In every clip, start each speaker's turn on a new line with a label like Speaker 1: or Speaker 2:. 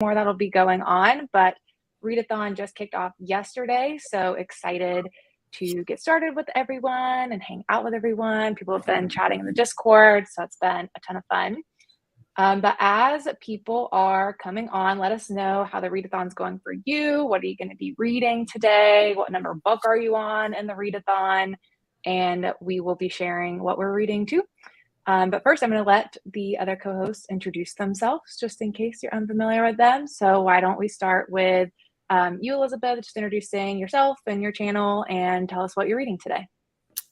Speaker 1: more that'll be going on, but Readathon just kicked off yesterday, so excited to get started with everyone and hang out with everyone. People have been chatting in the Discord, so it's been a ton of fun. But as people are coming on, let us know how the Readathon's going for you. What are you going to be reading today? What number book are you on in the Readathon? And we will be sharing what we're reading too. But first, I'm going to let the other co-hosts introduce themselves, just in case you're unfamiliar with them. So why don't we start with you, Elizabeth, just introducing yourself and your channel and tell us what you're reading today.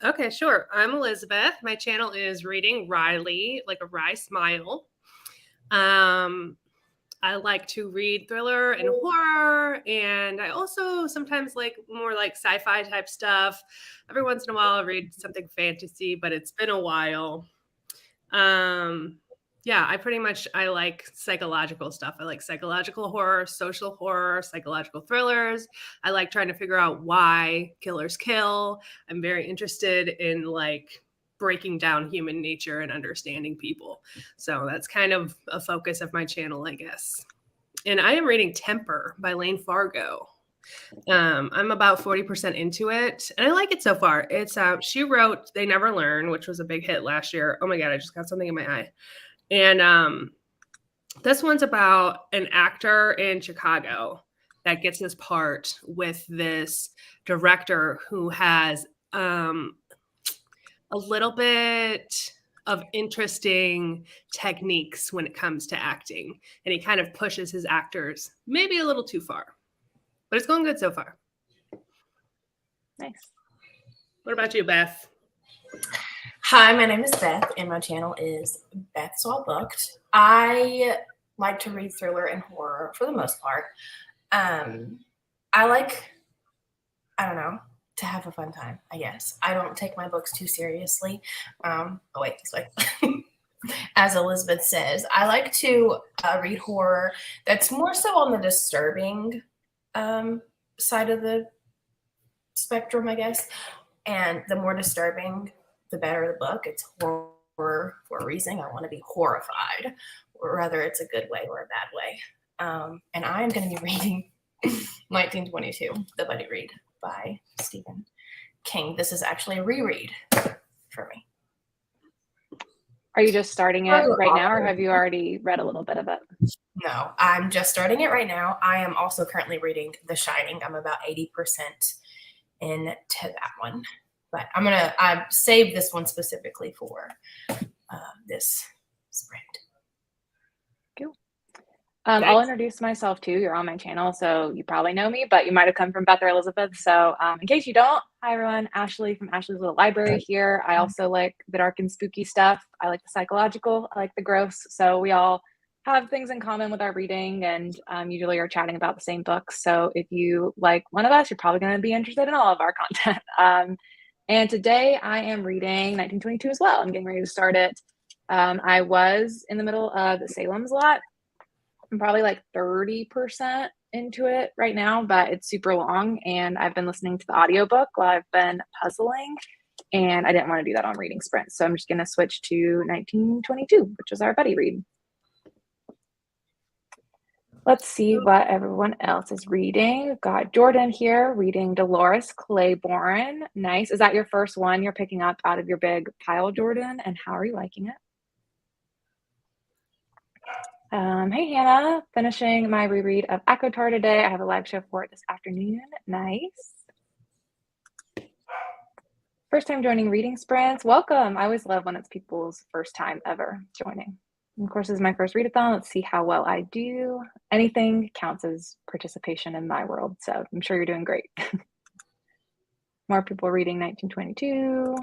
Speaker 2: Okay, sure. I'm Elizabeth. My channel is Reading Riley, like a Rye Smile. I like to read thriller and horror, and I also sometimes like more like sci-fi type stuff. Every once in a while I read something fantasy, but it's been a while. Yeah, I like psychological stuff. I like psychological horror, social horror, psychological thrillers. I like trying to figure out why killers kill. I'm very interested in like breaking down human nature and understanding people. So that's kind of a focus of my channel, I guess. And I am reading Temper by Lane Fargo. I'm about 40% into it, and I like it so far. It's she wrote They Never Learn, which was a big hit last year. Oh my God, I just got something in my eye. And this one's about an actor in Chicago that gets his part with this director who has a little bit of interesting techniques when it comes to acting. And he kind of pushes his actors maybe a little too far. But it's going good so far.
Speaker 1: Nice.
Speaker 2: What about you, Beth?
Speaker 3: Hi, my name is Beth, and my channel is Beth's All Booked. I like to read thriller and horror for the most part. I like, to have a fun time, I guess. I don't take my books too seriously. This way. As Elizabeth says, I like to read horror that's more so on the disturbing side of the spectrum, I guess. And the more disturbing, the better the book. It's horror for a reason. I want to be horrified, whether it's a good way or a bad way. And I am going to be reading 1922, The Buddy Read by Stephen King. This is actually a reread for me.
Speaker 1: Are you just starting it right now, or have you already read a little bit of it?
Speaker 3: No, I'm just starting it right now. I am also currently reading The Shining. I'm about 80% into that one. But I saved this one specifically for this sprint.
Speaker 1: Cool. I'll introduce myself too. You're on my channel, so you probably know me, but you might have come from Beth or Elizabeth. So in case you don't, hi everyone, Ashley from Ashley's Little Library here. I also like the dark and spooky stuff. I like the psychological, I like the gross. So we all have things in common with our reading, and usually are chatting about the same books. So if you like one of us, you're probably going to be interested in all of our content. And today I am reading 1922 as well. I'm getting ready to start it. I was in the middle of Salem's Lot. I'm probably like 30% into it right now, but it's super long. And I've been listening to the audiobook while I've been puzzling. And I didn't want to do that on Reading Sprint. So I'm just going to switch to 1922, which is our buddy read. Let's see what everyone else is reading. We've got Jordan here reading Dolores Claiborne. Nice. Is that your first one you're picking up out of your big pile, Jordan? And how are you liking it? Hey, Hannah. Finishing my reread of ACOTAR today. I have a live show for it this afternoon. Nice. First time joining Reading Sprints. Welcome. I always love when it's people's first time ever joining. And of course, this is my first readathon. Let's see how well I do. Anything counts as participation in my world, so I'm sure you're doing great. More people reading 1922.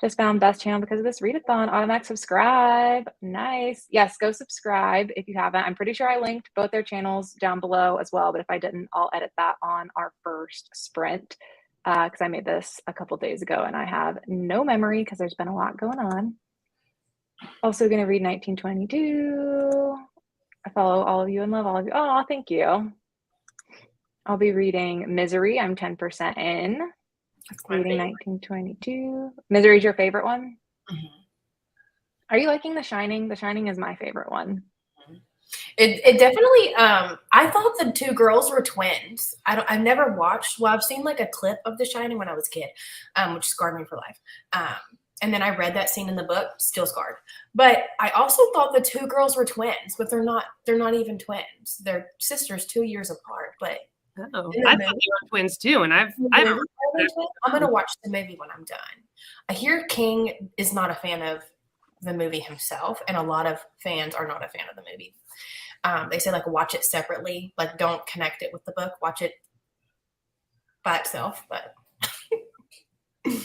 Speaker 1: Just found Beth's channel because of this readathon. Automatic subscribe. Nice. Yes, go subscribe if you haven't. I'm pretty sure I linked both their channels down below as well, but if I didn't, I'll edit that on our first sprint because I made this a couple days ago and I have no memory because there's been a lot going on. Also going to read 1922. I follow all of you and love all of you. Oh, thank you. I'll be reading Misery. I'm 10% in. Reading 1922. Misery is your favorite one?
Speaker 3: Mm-hmm.
Speaker 1: Are you liking The Shining? The Shining is my favorite one.
Speaker 3: It definitely. I thought the two girls were twins. I've never watched. Well, I've seen like a clip of The Shining when I was a kid, which scarred me for life. And then I read that scene in the book, still scarred. But I also thought the two girls were twins, but they're not. They're not even twins. They're sisters, 2 years apart. But
Speaker 2: Oh, I thought they were twins too, and I'm
Speaker 3: gonna watch the movie when I'm done. I hear King is not a fan of the movie himself, and a lot of fans are not a fan of the movie. They say like watch it separately, like don't connect it with the book, watch it by itself. But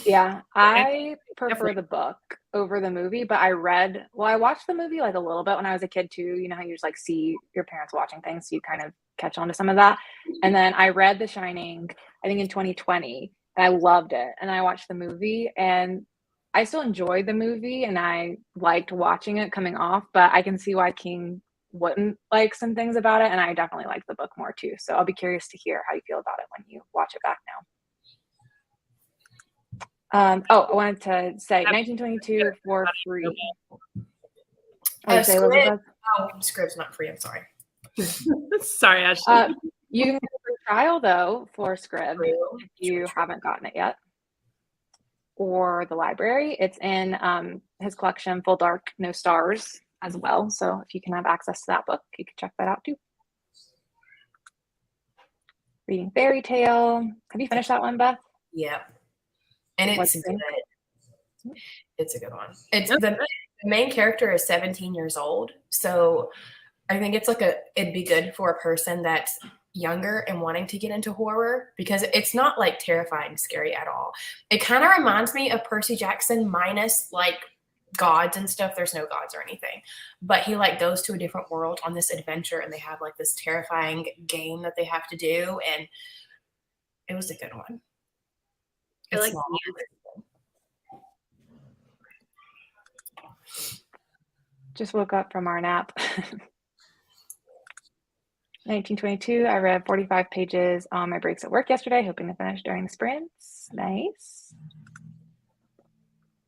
Speaker 1: yeah, I prefer the book over the movie, but I watched the movie like a little bit when I was a kid too. You know how you just like see your parents watching things, so you kind of catch on to some of that. And then I read The Shining, I think in 2020, and I loved it. And I watched the movie, and I still enjoyed the movie, and I liked watching it coming off, but I can see why King wouldn't like some things about it, and I definitely like the book more too. So I'll be curious to hear how you feel about it when you watch it back now. I wanted to say 1922 for free.
Speaker 3: Scribd, Scribd's not free. I'm sorry.
Speaker 2: Sorry, Ashley.
Speaker 1: You can get a free trial though for Scribd if you haven't gotten it yet, or the library. It's in his collection, Full Dark, No Stars, as well. So if you can have access to that book, you can check that out too. Reading Fairy Tale. Have you finished that one, Beth?
Speaker 3: Yeah. And it's good. It's a good one. It's the main character is 17 years old. So I think it's like it'd be good for a person that's younger and wanting to get into horror, because it's not like terrifying, scary at all. It kind of reminds me of Percy Jackson minus like gods and stuff. There's no gods or anything, but he like goes to a different world on this adventure, and they have like this terrifying game that they have to do, and it was a good one.
Speaker 2: I like
Speaker 1: just woke up from our nap. 1922, I read 45 pages on my breaks at work yesterday, hoping to finish during the sprints. Nice.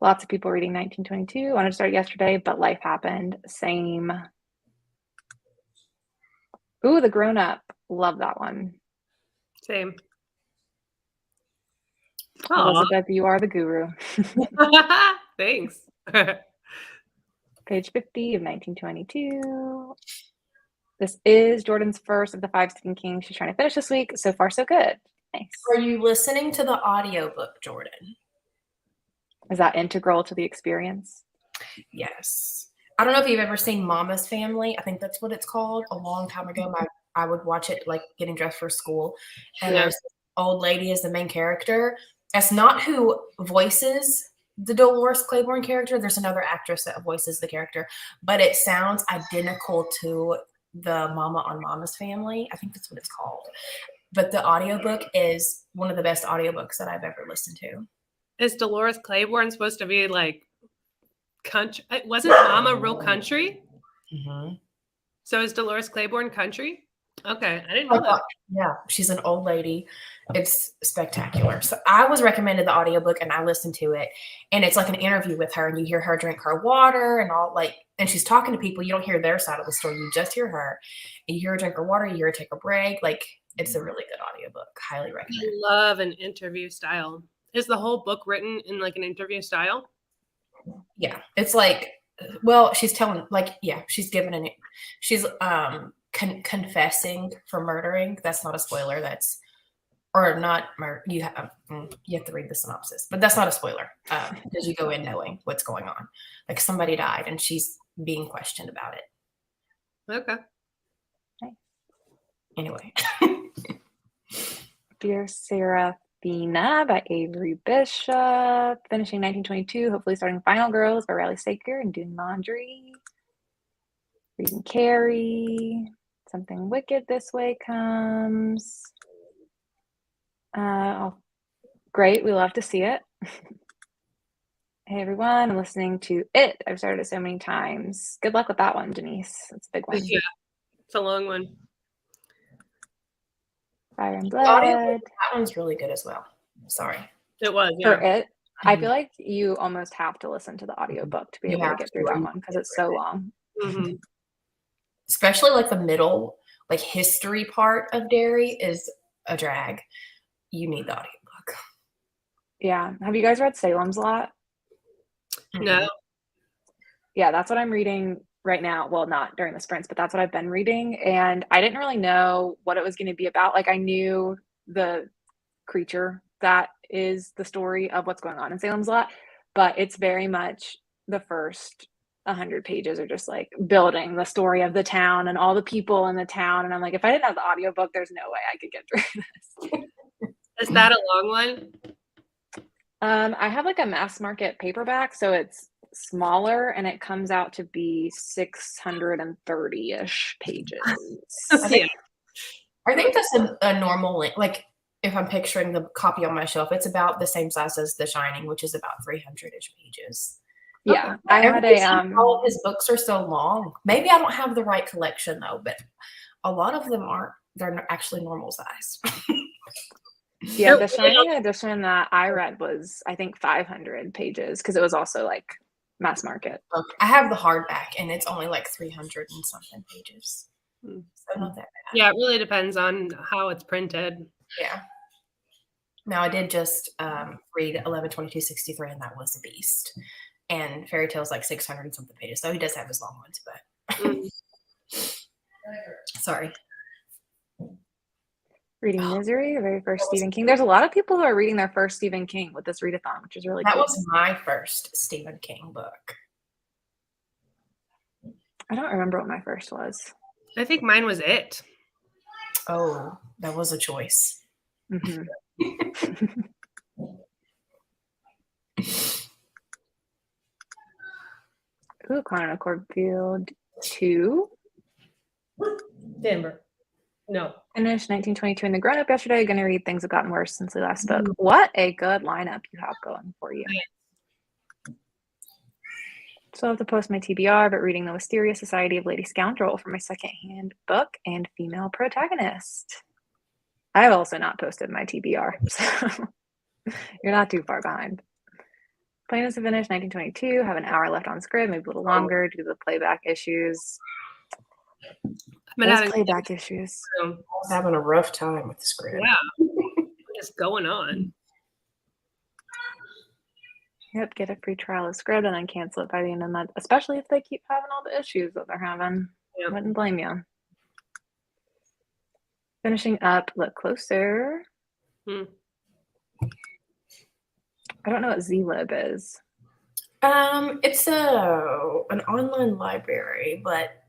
Speaker 1: Lots of people reading 1922. Wanted to start yesterday, but life happened. Same. Ooh, The Grown Up. Love that one.
Speaker 2: Same.
Speaker 1: Elizabeth, you are the guru.
Speaker 2: Thanks.
Speaker 1: Page 50 of 1922. This is Jordan's first of the 5 Stephen King she's trying to finish this week. So far, so good. Nice.
Speaker 3: Are you listening to the audiobook, Jordan?
Speaker 1: Is that integral to the experience?
Speaker 3: Yes. I don't know if you've ever seen Mama's Family. I think that's what it's called. A long time ago, I would watch it like getting dressed for school. And there's this old lady as the main character. That's not who voices the Dolores Claiborne character. There's another actress that voices the character, but it sounds identical to the Mama on Mama's Family. I think that's what it's called. But the audiobook is one of the best audiobooks that I've ever listened to.
Speaker 2: Is Dolores Claiborne supposed to be like country? Wasn't Mama real country?
Speaker 3: Mm-hmm.
Speaker 2: So is Dolores Claiborne country? Okay, I didn't know that.
Speaker 3: Yeah, she's an old lady. It's spectacular. So I was recommended the audiobook and I listened to it, and it's like an interview with her, and you hear her drink her water and all, like, and she's talking to people. You don't hear their side of the story. You just hear her. And you hear her drink her water. You hear her take a break. Like, it's a really good audiobook. Highly recommend.
Speaker 2: I love an interview style. Is the whole book written in like an interview style?
Speaker 3: Yeah, it's like, well, she's telling, like, yeah, she's given she's confessing for murdering. That's not a spoiler. That's, or not murder. You have to read the synopsis, but that's not a spoiler because you go in knowing what's going on. Like, somebody died and she's being questioned about it.
Speaker 2: Okay.
Speaker 3: Anyway.
Speaker 1: Dear Serafina by Avery Bishop. Finishing 1922, hopefully starting Final Girls by Riley Saker and doing laundry. Reading Carrie. Something Wicked This Way Comes. Great, we love to see it. Hey everyone, I'm listening to It. I've started it so many times. Good luck with that one, Denise. It's a big one.
Speaker 2: Yeah, it's a long one.
Speaker 1: Fire and Blood.
Speaker 3: That one's really good as well. Sorry.
Speaker 2: It was, yeah.
Speaker 1: For It, I feel like you almost have to listen to the audiobook to be able to get through that one because it's so long.
Speaker 2: Mm-hmm.
Speaker 3: especially like the middle, like history part of Derry is a drag. You need the audiobook.
Speaker 1: Yeah. Have you guys read Salem's Lot?
Speaker 2: No.
Speaker 1: Yeah, that's what I'm reading right now. Well, not during the sprints, but that's what I've been reading. And I didn't really know what it was going to be about. Like, I knew the creature that is the story of what's going on in Salem's Lot, but it's very much the first 100 pages are just like building the story of the town and all the people in the town. And I'm like, if I didn't have the audiobook, there's no way I could get through this.
Speaker 2: Is that a long one?
Speaker 1: I have like a mass market paperback, so it's smaller and it comes out to be 630-ish pages.
Speaker 3: I think that's a normal length. Like, if I'm picturing the copy on my shelf, it's about the same size as The Shining, which is about 300-ish pages.
Speaker 1: Yeah, I had a
Speaker 3: all of his books are so long. Maybe I don't have the right collection though, but a lot of them aren't. They're actually normal size.
Speaker 1: Yeah, the Shining edition that I read was, I think, 500 pages because it was also like mass market.
Speaker 3: I have the hardback and it's only like 300 and something pages. So not that bad.
Speaker 2: Yeah, it really depends on how it's printed.
Speaker 3: Yeah. Now I did just read 11/22/63 and that was a beast. And Fairy Tale's like 600 and something pages. So he does have his long ones, but sorry.
Speaker 1: Reading Misery, the very first Stephen King. There's a lot of people who are reading their first Stephen King with this readathon, which is really cool.
Speaker 3: That was my first Stephen King book.
Speaker 1: I don't remember what my first was.
Speaker 2: I think mine was It.
Speaker 3: Oh, that was a choice.
Speaker 1: Mm-hmm. Ooh, Connor and Cornfield 2.
Speaker 2: Denver. No.
Speaker 1: Finished 1922 in the grown up yesterday. Going to read Things Have Gotten Worse since we last spoke. What a good lineup you have going for you. Still have to post my TBR, but reading The Wisteria Society of Lady Scoundrel for my secondhand book and female protagonist. I have also not posted my TBR, so you're not too far behind. Plan is to finish 1922, have an hour left on Scribd, maybe a little longer due to the playback issues. Those playback issues.
Speaker 3: I was having a rough time with the Scribd.
Speaker 2: Yeah. What's going on?
Speaker 1: Yep, get a free trial of Scribd and then cancel it by the end of the month, especially if they keep having all the issues that they're having.
Speaker 2: Yep.
Speaker 1: I wouldn't blame you. Finishing up Look Closer. I don't know what ZLib is.
Speaker 3: It's an online library, but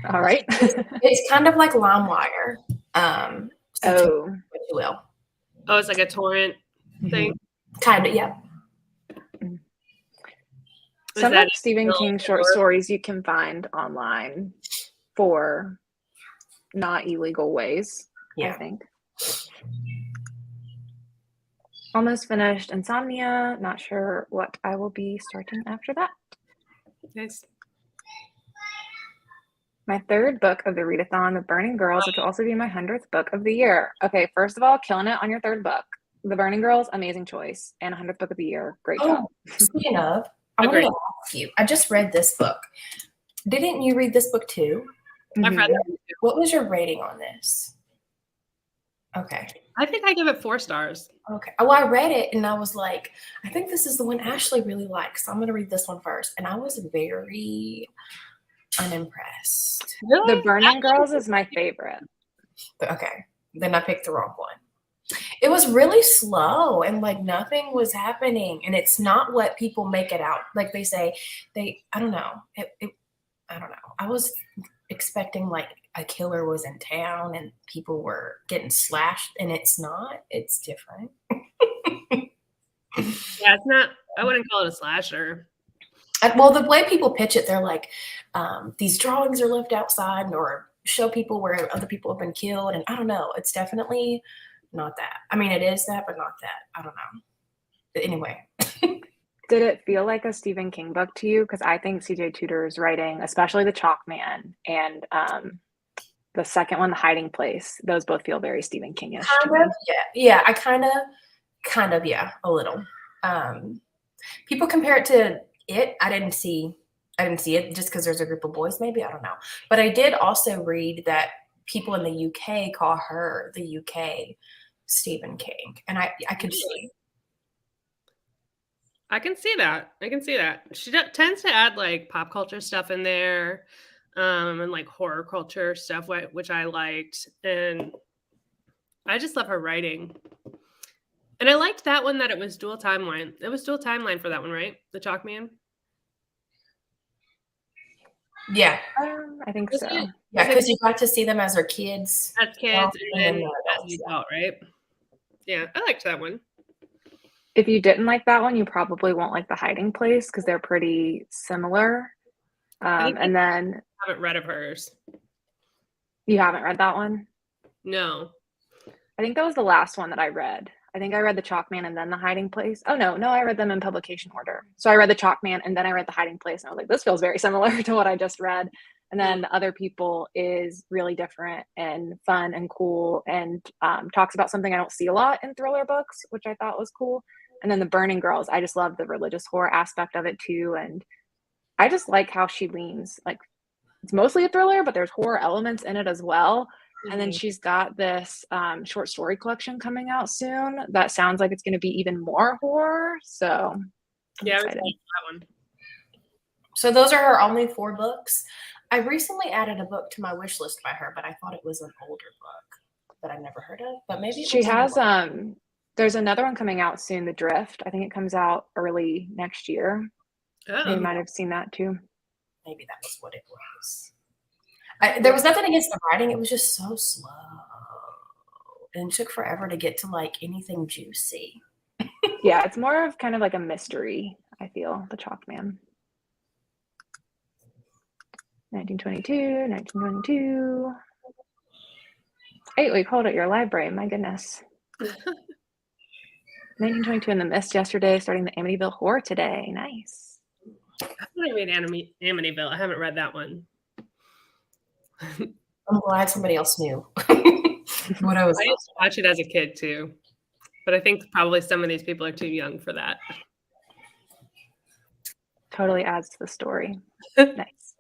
Speaker 1: all right.
Speaker 3: It's kind of like LimeWire.
Speaker 1: Oh,
Speaker 3: if you will.
Speaker 2: Oh, it's like a torrent thing.
Speaker 3: Kind of, yeah.
Speaker 1: Some of Stephen King short stories you can find online for not illegal ways, I think. Almost finished Insomnia. Not sure what I will be starting after that.
Speaker 2: Nice.
Speaker 1: My third book of the readathon, The Burning Girls, which will also be my 100th book of the year. Okay, first of all, killing it on your third book. The Burning Girls, amazing choice. And 100th book of the year. Great job.
Speaker 3: Speaking of, I'm going to ask you. I just read this book. Didn't you read this book too?
Speaker 2: I've read that too.
Speaker 3: What was your rating on this? Okay.
Speaker 2: I think I give it 4 stars.
Speaker 3: Okay. Well, I read it and I was like, I think this is the one Ashley really likes. So I'm going to read this one first. And I was very unimpressed.
Speaker 2: Really?
Speaker 1: The Burning Girls is my favorite.
Speaker 3: Okay. Then I picked the wrong one. It was really slow and like nothing was happening. And it's not what people make it out. Like they say, I don't know. I don't know. I was expecting like a killer was in town and people were getting slashed, and it's not. It's different.
Speaker 2: Yeah, it's not. I wouldn't call it a slasher.
Speaker 3: Well, the way people pitch it, they're like, these drawings are left outside or show people where other people have been killed. And I don't know. It's definitely not that. I mean, it is that, but not that. I don't know. But anyway.
Speaker 1: Did it feel like a Stephen King book to you? Because I think C.J. Tudor's writing, especially The Chalk Man and the second one, The Hiding Place, those both feel very Stephen King-ish.
Speaker 3: Yeah. I kind of, yeah, a little. People compare it to it. I didn't see it just because there's a group of boys, maybe. I don't know. But I did also read that people in the UK call her the UK Stephen King. And I could see.
Speaker 2: I can see that. She tends to add like pop culture stuff in there, and like horror culture stuff, which I liked. And I just love her writing. And I liked that one that it was dual timeline. It was dual timeline for that one, right? The Chalkman?
Speaker 3: Yeah.
Speaker 1: I think so.
Speaker 3: Yeah, because you got to see them as their kids.
Speaker 2: As kids and then as an adult, right? Yeah, I liked that one.
Speaker 1: If you didn't like that one, you probably won't like The Hiding Place because they're pretty similar. And then
Speaker 2: I haven't read of hers.
Speaker 1: You haven't read that one?
Speaker 2: No.
Speaker 1: I think that was the last one that I read. I think I read The Chalkman and then The Hiding Place. Oh, no, I read them in publication order. So I read The Chalkman and then I read The Hiding Place. And I was like, this feels very similar to what I just read. And then The Other People is really different and fun and cool and talks about something I don't see a lot in thriller books, which I thought was cool. And then The Burning Girls, I just love the religious horror aspect of it too. And I just like how she leans. Like, it's mostly a thriller, but there's horror elements in it as well. And then she's got this short story collection coming out soon that sounds like it's going to be even more horror. So
Speaker 2: yeah, I like that one.
Speaker 3: So those are her only 4 books. I recently added a book to my wish list by her, but I thought it was an older book that I've never heard of. But maybe
Speaker 1: she has there's another one coming out soon, The Drift. I think it comes out early next year.
Speaker 2: Oh.
Speaker 1: You might have seen that too.
Speaker 3: Maybe that was what it was. There was nothing against the writing. It was just so slow. And it took forever to get to like anything juicy.
Speaker 1: Yeah, it's more of kind of like a mystery, I feel, The Chalkman. 1922. Hey, hold at your library. My goodness. 1922 in the Mist yesterday, starting the Amityville Horror today. Nice.
Speaker 2: I haven't read Amityville. I haven't read that one.
Speaker 3: I'm glad somebody else knew what I was.
Speaker 2: I used to watch it as a kid too, but I think probably some of these people are too young for that.
Speaker 1: Totally adds to the story. Nice.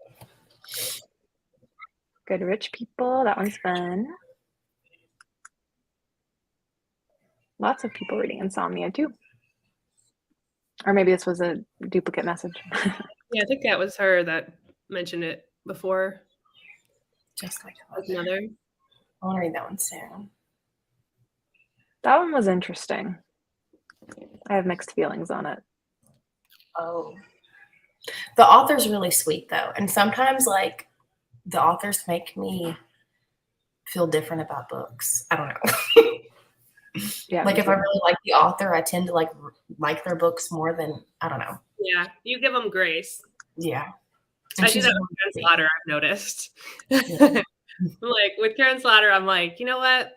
Speaker 1: Good Rich People. That one's fun. Lots of people reading Insomnia too. Or maybe this was a duplicate message.
Speaker 2: Yeah, I think that was her that mentioned it before.
Speaker 3: Just like
Speaker 2: another.
Speaker 3: I want to read that one soon.
Speaker 1: That one was interesting. I have mixed feelings on it.
Speaker 3: Oh. The author's really sweet though. And sometimes like the authors make me feel different about books. I don't know. Yeah. Like if I really like the author, I tend to like their books more than, I don't know.
Speaker 2: Yeah. You give them grace.
Speaker 3: Yeah.
Speaker 2: I do that with Karen Slaughter, I've noticed. Yeah. Like with Karen Slaughter, I'm like, you know what?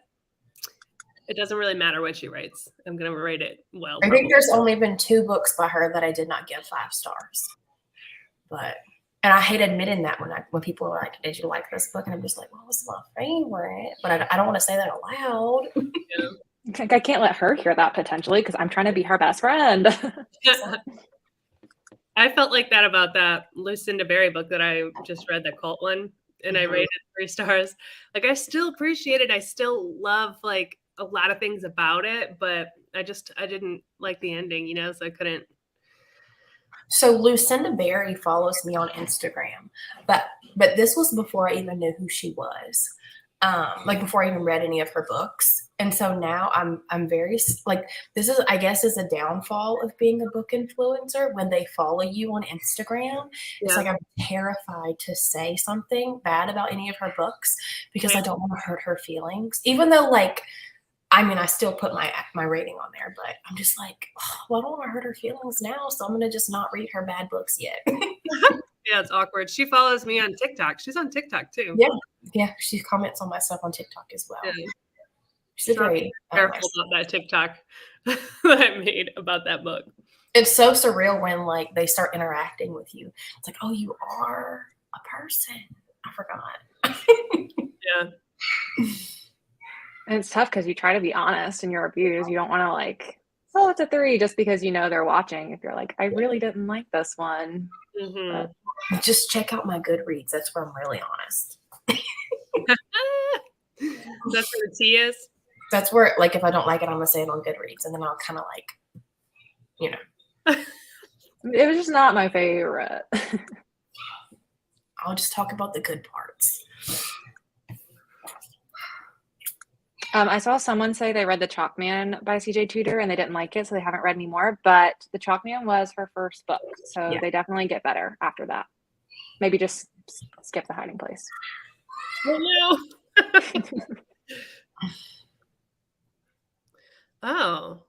Speaker 2: It doesn't really matter what she writes. I'm going to rate it well.
Speaker 3: I think there's only been 2 books by her that I did not give 5 stars. And I hate admitting that when people are like, did you like this book? And I'm just like, well, this is my favorite. But I don't want to say that out loud.
Speaker 1: Yeah. I can't let her hear that potentially because I'm trying to be her best friend.
Speaker 2: I felt like that about that Lucinda Berry book that I just read, the cult one, and I rated 3 stars. Like I still appreciate it. I still love like a lot of things about it, but I didn't like the ending, so I couldn't.
Speaker 3: So Lucinda Berry follows me on Instagram, but this was before I even knew who she was. Like before I even read any of her books. And so now I'm very like, this is, I guess, is a downfall of being a book influencer when they follow you on Instagram. Yeah. It's like, I'm terrified to say something bad about any of her books because I don't want to hurt her feelings, even though like, I still put my rating on there, but I'm just like, oh, well, I don't want to hurt her feelings now. So I'm going to just not read her bad books yet.
Speaker 2: Yeah, it's awkward. She follows me on TikTok. She's on TikTok too.
Speaker 3: Yeah. She comments on my stuff on TikTok as well. Yeah.
Speaker 2: She's very careful about that TikTok that I made about that book.
Speaker 3: It's so surreal when like they start interacting with you. It's like, oh, you are a person. I forgot.
Speaker 2: Yeah.
Speaker 1: And it's tough because you try to be honest in your reviews. You don't want to like oh, it's a 3 just because you know they're watching. If you're like, I really didn't like this one.
Speaker 2: Mm-hmm.
Speaker 1: But
Speaker 3: Just check out my Goodreads. That's where I'm really honest.
Speaker 2: That's what the T is.
Speaker 3: That's where, like, if I don't like it, I'm gonna say it on Goodreads, and then I'll kind of like, you know,
Speaker 1: it was just not my favorite.
Speaker 3: I'll just talk about the good parts.
Speaker 1: I saw someone say they read The Chalkman by CJ Tudor and they didn't like it, so they haven't read anymore. But The Chalkman was her first book, so
Speaker 3: Yeah.
Speaker 1: they definitely get better after that. Maybe just skip The Hiding Place.
Speaker 2: Oh no. Oh.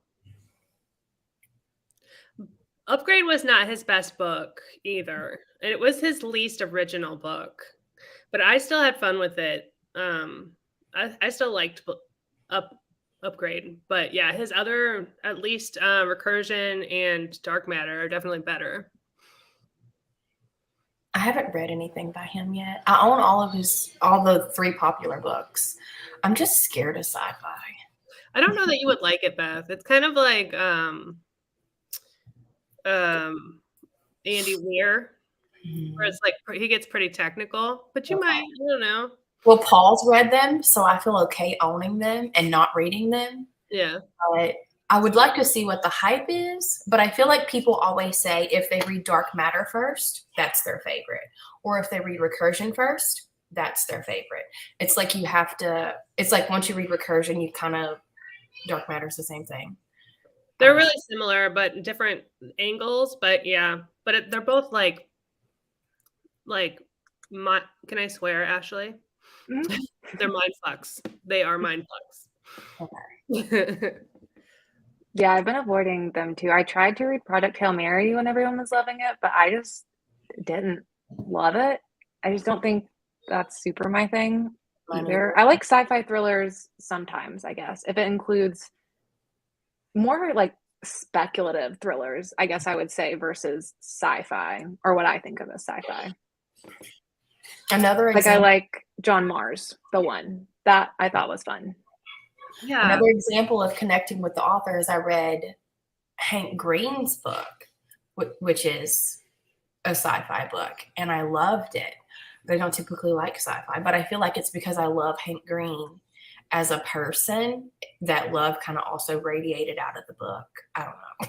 Speaker 2: Upgrade was not his best book either. And it was his least original book. But I still had fun with it. I still liked Upgrade. But yeah, his other, at least Recursion and Dark Matter, are definitely better.
Speaker 3: I haven't read anything by him yet. I own all the 3 popular books. I'm just scared of sci-fi.
Speaker 2: I don't know that you would like it, Beth. It's kind of like Andy Weir, where it's like he gets pretty technical, but you might, I don't know.
Speaker 3: Well, Paul's read them, so I feel okay owning them and not reading them.
Speaker 2: Yeah.
Speaker 3: But I would like to see what the hype is, but I feel like people always say if they read Dark Matter first, that's their favorite. Or if they read Recursion first, that's their favorite. It's like you have to, it's like once you read Recursion, you kind of, Dark Matter's the same thing.
Speaker 2: They're really similar, but different angles. But yeah, but they're both like, can I swear, Ashley?
Speaker 1: Mm-hmm.
Speaker 2: They're mind fucks. They are mind fucks.
Speaker 3: Okay.
Speaker 1: Yeah, I've been avoiding them too. I tried to read Project Hail Mary when everyone was loving it, but I just didn't love it. I just don't think that's super my thing either. I like sci-fi thrillers sometimes, I guess. If it includes more like speculative thrillers, I guess I would say, versus sci-fi, or what I think of as sci-fi.
Speaker 3: Another
Speaker 1: like
Speaker 3: example,
Speaker 1: I like John Mars, the one that I thought was fun.
Speaker 2: Yeah.
Speaker 3: Another example of connecting with the author is I read Hank Green's book, which is a sci-fi book, and I loved it. I don't typically like sci-fi, but I feel like it's because I love Hank Green as a person. That love kind of also radiated out of the book. I don't know.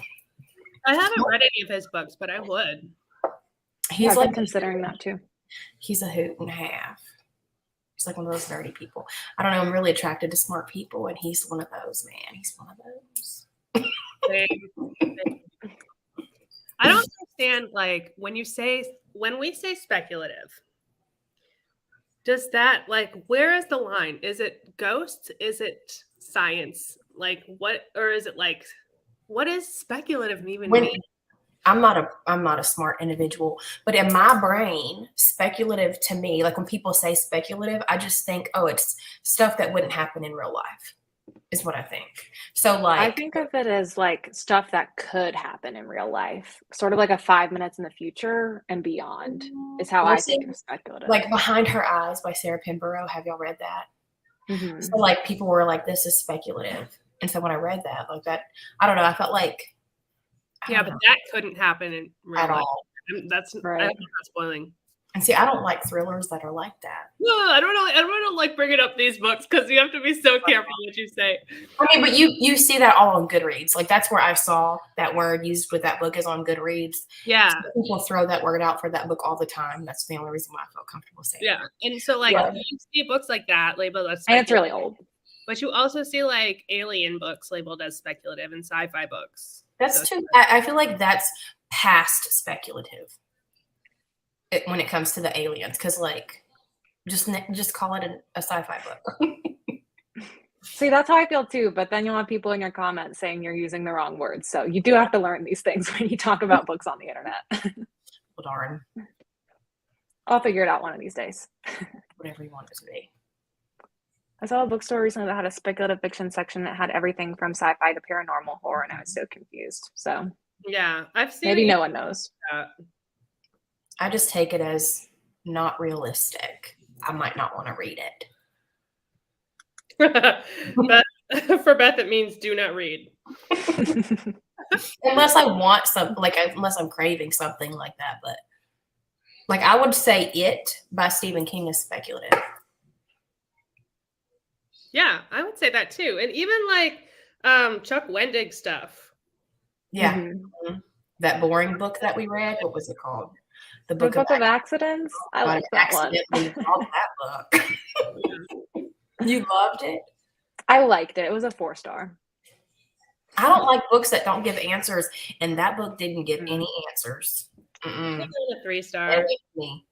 Speaker 2: I haven't read any of his books, but I would.
Speaker 3: He's
Speaker 1: I've
Speaker 3: like
Speaker 1: been considering that too.
Speaker 3: He's a hoot and a half. He's like one of those nerdy people. I don't know. I'm really attracted to smart people, and he's one of those, man. He's one of those.
Speaker 2: I don't understand, like, when we say speculative, does that, like, where is the line? Is it ghosts? Is it science? Like, what, or is it like, what does speculative even mean?
Speaker 3: I'm not a smart individual, but in my brain, speculative to me, like when people say speculative, I just think, oh, it's stuff that wouldn't happen in real life, is what I think. So like,
Speaker 1: I think of it as like stuff that could happen in real life, sort of like a 5 minutes in the future and beyond is how I think of speculative.
Speaker 3: Like Behind Her Eyes by Sarah Pinborough. Have y'all read that?
Speaker 1: Mm-hmm.
Speaker 3: So like people were like, this is speculative. And so when I read that, like that, I don't know, I felt like,
Speaker 2: yeah, but that couldn't happen in real
Speaker 3: at
Speaker 2: life.
Speaker 3: all.
Speaker 2: That's
Speaker 1: right.
Speaker 2: I'm not spoiling.
Speaker 3: And see, I don't like thrillers that are like that.
Speaker 2: No, I don't like bringing up these books because you have to be so careful what you say.
Speaker 3: I mean, but you see that all on Goodreads. Like that's where I saw that word used with that book is on Goodreads.
Speaker 2: Yeah.
Speaker 3: So people throw that word out for that book all the time. That's the only reason why I felt comfortable saying
Speaker 2: Yeah.
Speaker 3: it.
Speaker 2: And so like you see books like that labeled as
Speaker 1: and it's really old.
Speaker 2: But you also see like alien books labeled as speculative and sci-fi books.
Speaker 3: That's too. I feel like that's past speculative when it comes to the aliens, because like just call it a sci-fi book.
Speaker 1: See, that's how I feel too. But then you'll have people in your comments saying you're using the wrong words. So you do have to learn these things when you talk about books on the internet.
Speaker 3: Well, darn.
Speaker 1: I'll figure it out one of these days.
Speaker 3: Whatever you want it to be.
Speaker 1: I saw a bookstore recently that had a speculative fiction section that had everything from sci-fi to paranormal horror, and I was so confused. So
Speaker 2: yeah, I've seen
Speaker 1: maybe no one knows.
Speaker 3: I just take it as not realistic. I might not want to read it.
Speaker 2: But for Beth, it means do not read.
Speaker 3: Unless I want something, like unless I'm craving something like that. But like I would say It by Stephen King is speculative.
Speaker 2: Yeah, I would say that too. And even like Chuck Wendig stuff.
Speaker 3: Yeah. That boring book that we read, what was it called?
Speaker 1: The Book of Accidents. I like that one.
Speaker 3: Accidentally loved that book. You loved it?
Speaker 1: I liked it. It was a 4-star.
Speaker 3: I don't like books that don't give answers, and that book didn't give any answers.
Speaker 2: A 3-star.
Speaker 3: Me.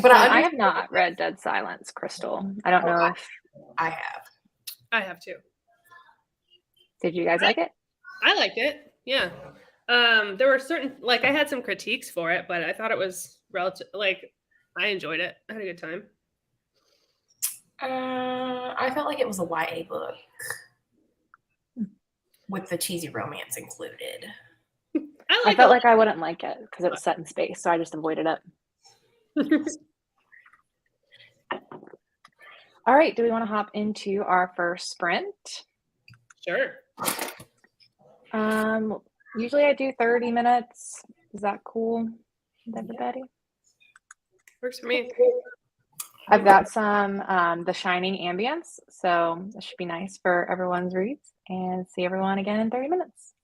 Speaker 1: But I have not read Dead Silence, Crystal. I don't know if
Speaker 3: I have.
Speaker 2: I have too.
Speaker 1: Did you guys like it?
Speaker 2: I liked it. Yeah. There were certain, like, I had some critiques for it, but I thought it was relative. Like, I enjoyed it. I had a good time.
Speaker 3: I felt like it was a YA book with the cheesy romance included.
Speaker 1: I felt like I wouldn't like it because it was set in space, so I just avoided it. All right, do we want to hop into our first sprint?
Speaker 2: Sure.
Speaker 1: Usually I do 30 minutes. Is that cool with everybody?
Speaker 2: Works for me.
Speaker 1: I've got some The Shining ambience, so this should be nice for everyone's reads, and see everyone again in 30 minutes.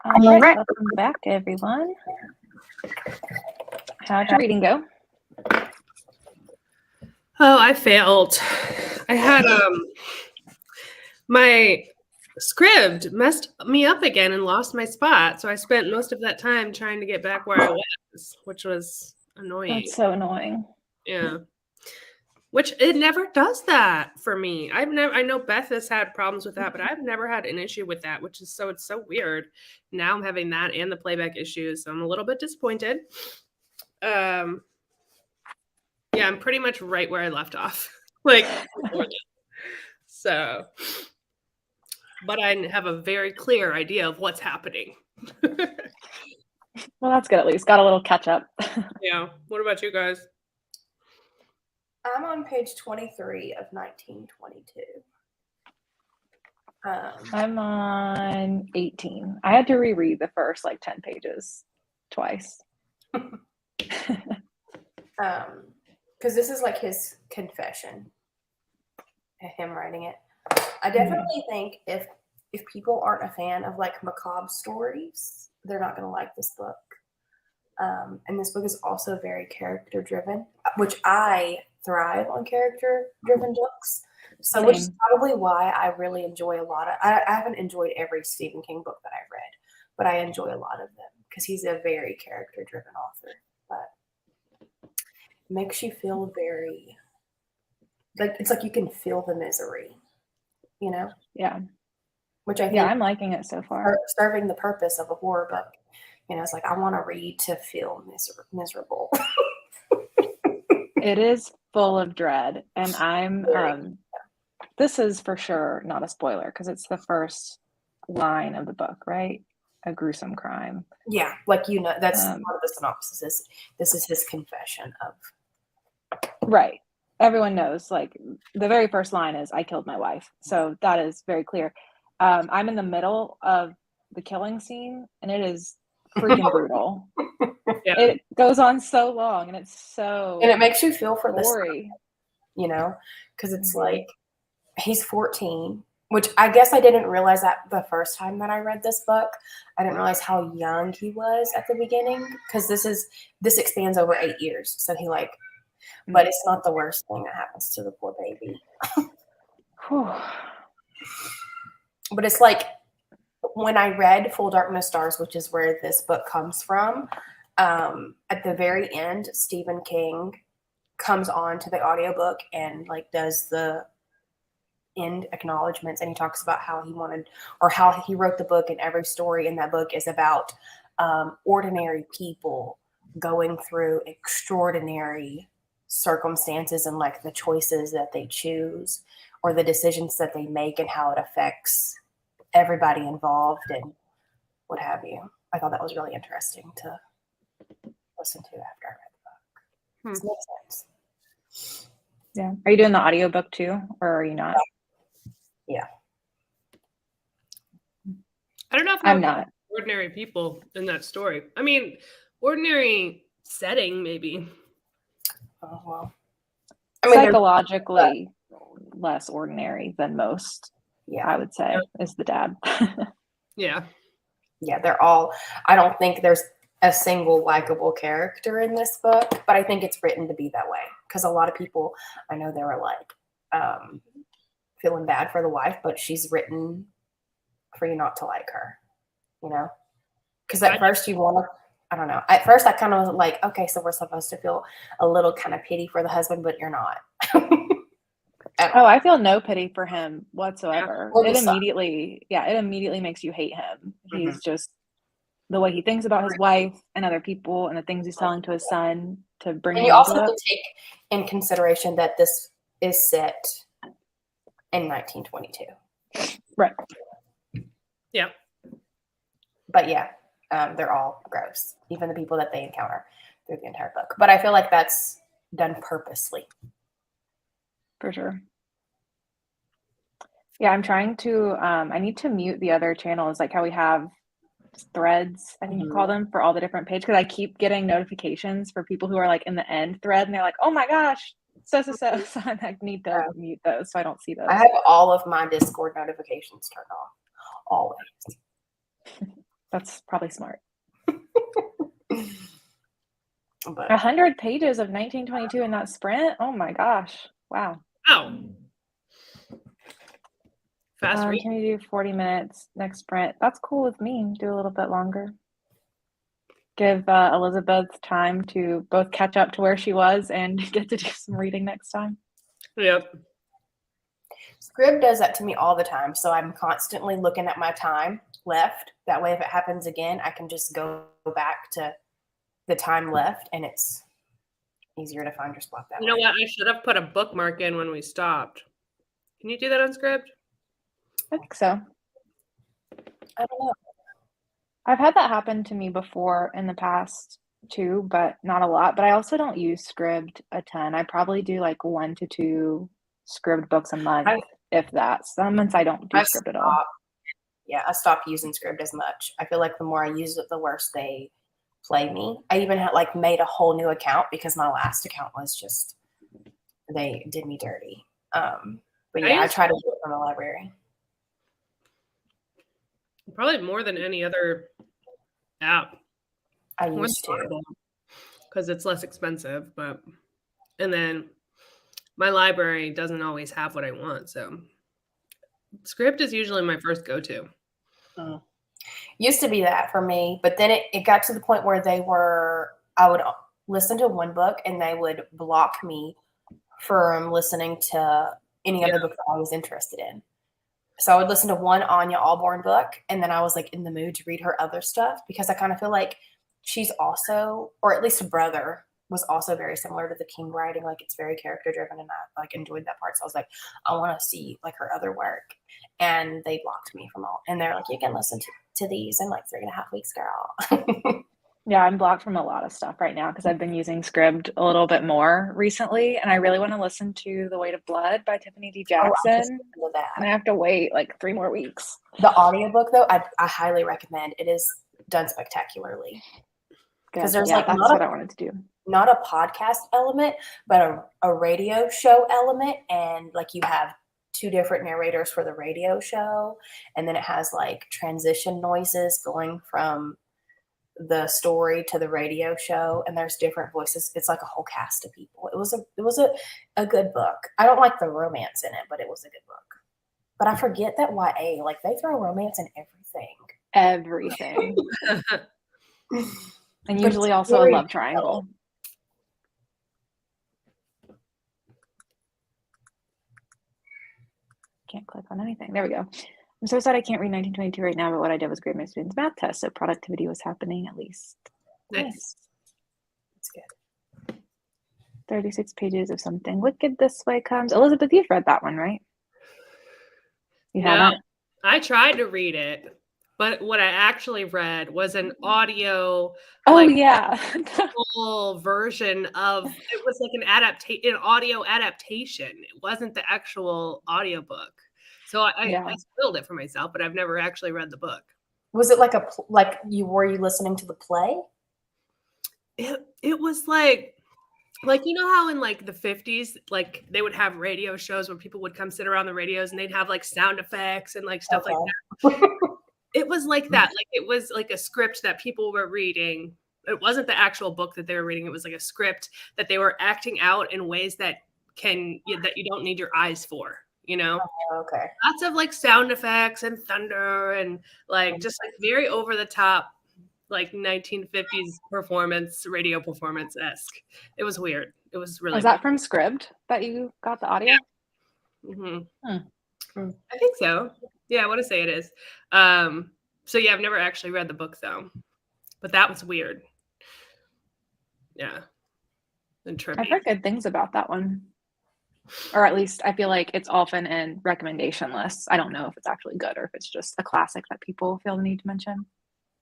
Speaker 1: All right, welcome back, everyone. How'd your reading go?
Speaker 2: Oh, I failed. I had my Scribd messed me up again and lost my spot. So I spent most of that time trying to get back where I was, which was annoying.
Speaker 1: That's so annoying.
Speaker 2: Yeah. Which it never does that for me. I know Beth has had problems with that, but I've never had an issue with that, which is it's so weird. Now I'm having that and the playback issues, so I'm a little bit disappointed. Yeah, I'm pretty much right where I left off. So, but I have a very clear idea of what's happening.
Speaker 1: Well, that's good at least. Got a little catch up.
Speaker 2: Yeah. What about you guys?
Speaker 3: I'm on page 23 of 1922.
Speaker 1: I'm on 18. I had to reread the first 10 pages twice.
Speaker 3: Because this is his confession, him writing it. I definitely think if people aren't a fan of macabre stories, they're not going to like this book. And this book is also very character driven, which I thrive on character driven books. So which is probably why I really enjoy a lot of, I haven't enjoyed every Stephen King book that I've read, but I enjoy a lot of them because he's a very character driven author. But it makes you feel very, it's like you can feel the misery,
Speaker 1: Yeah.
Speaker 3: Which I think
Speaker 1: I'm liking it so far.
Speaker 3: Serving the purpose of a horror book. It's I want to read to feel miserable.
Speaker 1: It is full of dread, and I'm this is for sure not a spoiler because it's the first line of the book, right? A gruesome crime.
Speaker 3: Yeah, that's part of the synopsis. This is his confession of.
Speaker 1: Right. Everyone knows, the very first line is, "I killed my wife." So that is very clear. I'm in the middle of the killing scene, and it is freaking brutal. Yeah. It goes on so long, and it's so
Speaker 3: and it makes you feel for
Speaker 1: gory.
Speaker 3: Because it's he's 14, which I guess I didn't realize that the first time that I read this book. I didn't realize how young he was at the beginning because this expands over 8 years. So he but it's not the worst thing that happens to the poor baby. But it's when I read Full Darkness Stars, which is where this book comes from, at the very end, Stephen King comes on to the audiobook and does the end acknowledgments, and he talks about how he wanted or how he wrote the book, and every story in that book is about ordinary people going through extraordinary circumstances and the choices that they choose or the decisions that they make and how it affects everybody involved and what have you. I thought that was really interesting to listen to after I read the book. It makes sense.
Speaker 1: Yeah. Are you doing the audiobook too, or are you not?
Speaker 3: Yeah.
Speaker 2: I don't know if
Speaker 1: I'm not.
Speaker 2: Ordinary people in that story. I mean, ordinary setting, maybe.
Speaker 3: Oh, well.
Speaker 1: Psychologically less ordinary than most, I would say, is the dad.
Speaker 2: Yeah.
Speaker 3: Yeah, they're all, I don't think there's a single likable character in this book, but I think it's written to be that way because a lot of people, I know they were feeling bad for the wife, but she's written for you not to like her, because at first you want to, I don't know. At first I kind of was okay, so we're supposed to feel a little kind of pity for the husband, but you're not.
Speaker 1: I feel no pity for him whatsoever. It immediately makes you hate him. He's just the way he thinks about his wife and other people and the things he's telling to his son to bring him. And you also have to
Speaker 3: take in consideration that this is set in 1922.
Speaker 1: Right.
Speaker 2: Yeah.
Speaker 3: But yeah, they're all gross, even the people that they encounter through the entire book. But I feel like that's done purposely.
Speaker 1: For sure. Yeah, I'm trying to, I need to mute the other channels, how we have threads, I think you call them, for all the different pages, because I keep getting notifications for people who are in the end thread, and they're like, oh my gosh, so I need to mute those so I don't see those.
Speaker 3: I have all of my Discord notifications turned off, always.
Speaker 1: That's probably smart.
Speaker 3: But
Speaker 1: 100 pages of 1922 in that sprint. Oh my gosh. Wow.
Speaker 2: Oh, fast read.
Speaker 1: Can you do 40 minutes next sprint? That's cool with me. Do a little bit longer. Give Elizabeth time to both catch up to where she was and get to do some reading next time.
Speaker 2: Yep.
Speaker 3: Scribd does that to me all the time. So I'm constantly looking at my time left. That way, if it happens again, I can just go back to the time left, and it's easier to find your spot that way.
Speaker 2: You know what? I should have put a bookmark in when we stopped. Can you do that on Scribd?
Speaker 1: I think so.
Speaker 3: I don't know.
Speaker 1: I've had that happen to me before in the past too, but not a lot. But I also don't use Scribd a ton. I probably do like 1 to 2 Scribd books a month, if that. Some months I don't do Scribd at all.
Speaker 3: Yeah, I stopped using Scribd as much. I feel like the more I use it, the worse they play me. I even had like made a whole new account because my last account was just, they did me dirty. But yeah, I try to do it from the library.
Speaker 2: Probably more than any other app.
Speaker 3: I used to.
Speaker 2: Because it's less expensive, and then my library doesn't always have what I want. So Scribd is usually my first go-to.
Speaker 3: Used to be that for me, but then it got to the point where I would listen to one book and they would block me from listening to any other book that I was interested in. So I would listen to one Anya Alborn book, and then I was like in the mood to read her other stuff because I kind of feel like she's also, or at least a brother, was also very similar to the King writing. Like it's very character driven, and I like enjoyed that part. So I was like, I want to see like her other work, and they blocked me from all. And they're like, you can listen to these in like 3.5 weeks, girl.
Speaker 1: Yeah, I'm blocked from a lot of stuff right now because I've been using Scribd a little bit more recently, and I really want to listen to The Weight of Blood by Tiffany D. Jackson, and I have to wait like 3 more weeks.
Speaker 3: The audiobook, though, I highly recommend. It is done spectacularly. Because there's like
Speaker 1: that's what I wanted to do.
Speaker 3: Not a podcast element, but a radio show element, and like you have 2 different narrators for the radio show, and then it has like transition noises going from the story to the radio show, and there's different voices. It's like a whole cast of people. It was a good book. I don't like the romance in it, but it was a good book. But I forget that YA, like they throw romance in everything.
Speaker 1: And usually also a love triangle. Can't click on anything. There we go. I'm so sad I can't read 1922 right now, but what I did was grade my students' math test, so productivity was happening at least.
Speaker 2: Nice.
Speaker 3: That's good.
Speaker 1: 36 pages of something. Wicked this way comes. Elizabeth, you've read that one, right? You haven't?
Speaker 2: I tried to read it, but what I actually read was an audio full version of it. Was like an audio adaptation. It wasn't the actual audiobook. So I spoiled it for myself, but I've never actually read the book.
Speaker 3: Was it were you listening to the play?
Speaker 2: It was like you know how in like the 50s, like they would have radio shows where people would come sit around the radios and they'd have like sound effects and like stuff like that. It was like that. Like it was like a script that people were reading. It wasn't the actual book that they were reading. It was like a script that they were acting out in ways that you don't need your eyes for, you know?
Speaker 3: Okay.
Speaker 2: Lots of like sound effects and thunder and like just like very over the top, like 1950s radio performance-esque. It was weird. It was really
Speaker 1: Was that from Scribd that you got the audio?
Speaker 2: Yeah. Mm-hmm. I think so. Yeah, I want to say it is. So yeah, I've never actually read the book though, but that was weird. Yeah. And trippy.
Speaker 1: I've heard good things about that one. Or at least I feel like it's often in recommendation lists. I don't know if it's actually good or if it's just a classic that people feel the need to mention.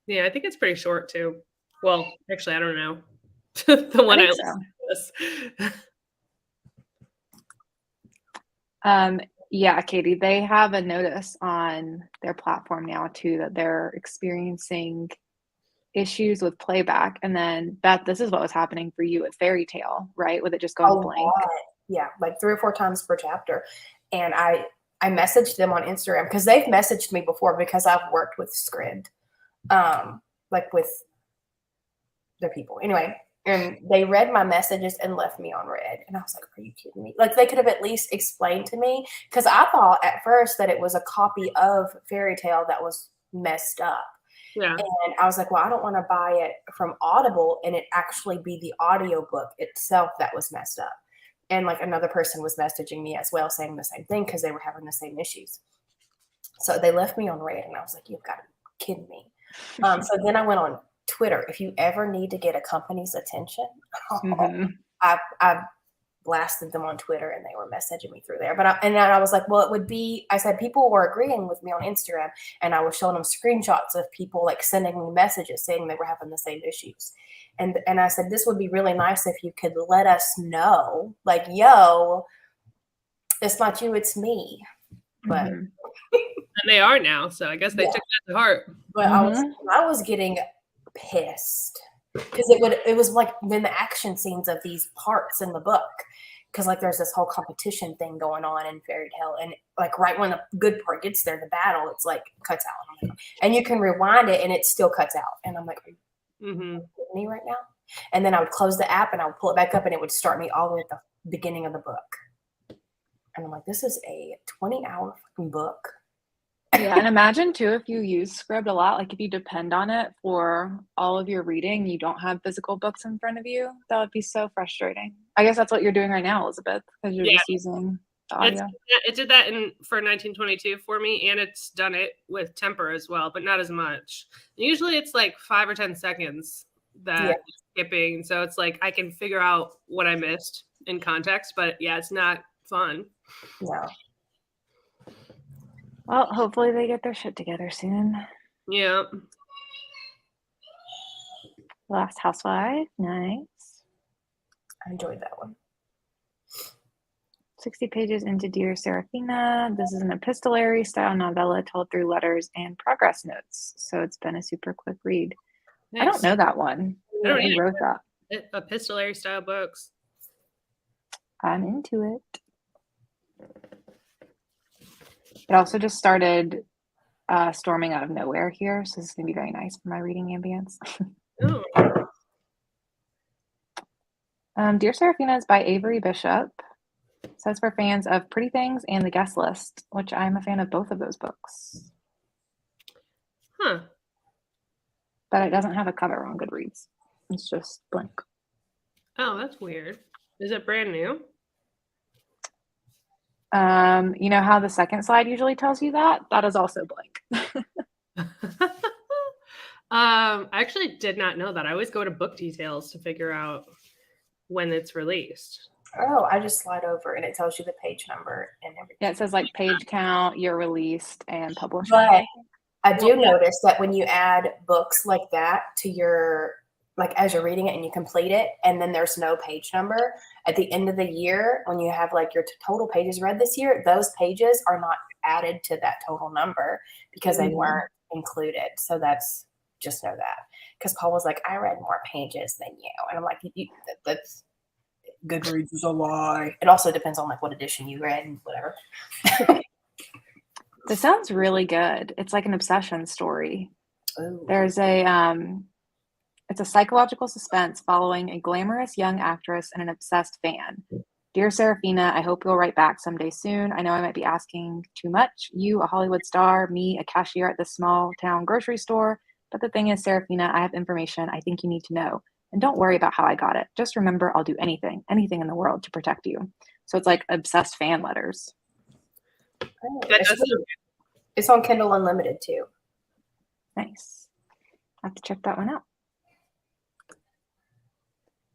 Speaker 2: Yeah, I think it's pretty short too. Well, actually, I don't know. The one I listened to this.
Speaker 1: Yeah, Katie, they have a notice on their platform now too that they're experiencing issues with playback. And then Beth, this is what was happening for you at Fairy Tale, right? With it just going blank.
Speaker 3: Yeah, like 3 or 4 times per chapter. And I messaged them on Instagram because they've messaged me before because I've worked with Scribd. like with their people. Anyway, and they read my messages and left me on red. And I was like, are you kidding me? Like, they could have at least explained to me, because I thought at first that it was a copy of Fairy Tale that was messed up.
Speaker 2: Yeah.
Speaker 3: And I was like, well, I don't want to buy it from Audible and it actually be the audiobook itself that was messed up. And like another person was messaging me as well saying the same thing because they were having the same issues. So they left me on red, and I was like, you've got to be kidding me. So then I went on Twitter. If you ever need to get a company's attention, I blasted them on Twitter, and they were messaging me through there. But I was like, well, it would be, I said, people were agreeing with me on Instagram, and I was showing them screenshots of people like sending me messages saying they were having the same issues. And I said, this would be really nice if you could let us know, like, yo, it's not you, it's me. But
Speaker 2: and they are now, so I guess they took that to heart.
Speaker 3: But I was getting pissed because it was like in the action scenes of these parts in the book, because like there's this whole competition thing going on in Fairy Tale, and like right when the good part gets there, the battle, it's like cuts out, and you can rewind it and it still cuts out, and I'm like, are you kidding me right now? And then I would close the app and I would pull it back up and it would start me all the way at the beginning of the book, and I'm like, this is a 20-hour fucking book.
Speaker 1: Yeah, and imagine too if you use Scribd a lot, like if you depend on it for all of your reading, you don't have physical books in front of you. That would be so frustrating. I guess that's what you're doing right now, Elizabeth, because you're just using the audio.
Speaker 2: It did that for 1922 for me, and it's done it with Temper as well, but not as much. Usually it's like 5 or 10 seconds that skipping, so it's like I can figure out what I missed in context, but yeah, it's not fun.
Speaker 3: No.
Speaker 1: Well, hopefully they get their shit together soon.
Speaker 2: Yeah.
Speaker 1: Last Housewife, nice.
Speaker 3: I enjoyed that one.
Speaker 1: 60 pages into Dear Serafina. This is an epistolary style novella told through letters and progress notes. So it's been a super quick read. Nice. I don't know that one. Who wrote that?
Speaker 2: Epistolary style books.
Speaker 1: I'm into it. It also just started storming out of nowhere here, so this is going to be very nice for my reading ambience. Dear Serafina is by Avery Bishop. It says for fans of Pretty Things and The Guest List, which I'm a fan of both of those books.
Speaker 2: Huh.
Speaker 1: But it doesn't have a cover on Goodreads. It's just blank.
Speaker 2: Oh, that's weird. Is it brand new?
Speaker 1: You know how the second slide usually tells you that? That is also blank.
Speaker 2: I actually did not know that. I always go to book details to figure out when it's released.
Speaker 3: Oh, I just slide over and it tells you the page number and everything.
Speaker 1: Yeah, it says like page count, year released, and publisher.
Speaker 3: But I do notice that when you add books like that to your, like as you're reading it and you complete it, and then there's no page number, at the end of the year, when you have like your total pages read this year, those pages are not added to that total number because they weren't included. So that's, just know that. Because Paul was like, I read more pages than you. And I'm like, that's Goodreads is a lie. It also depends on like what edition you read and whatever.
Speaker 1: This sounds really good. It's like an obsession story.
Speaker 3: Ooh.
Speaker 1: There's it's a psychological suspense following a glamorous young actress and an obsessed fan. Dear Serafina, I hope you'll write back someday soon. I know I might be asking too much. You, a Hollywood star, me, a cashier at this small town grocery store. But the thing is, Serafina, I have information I think you need to know. And don't worry about how I got it. Just remember, I'll do anything in the world to protect you. So it's like obsessed fan letters.
Speaker 3: Oh, it's on Kindle Unlimited too.
Speaker 1: Nice. I have to check that one out.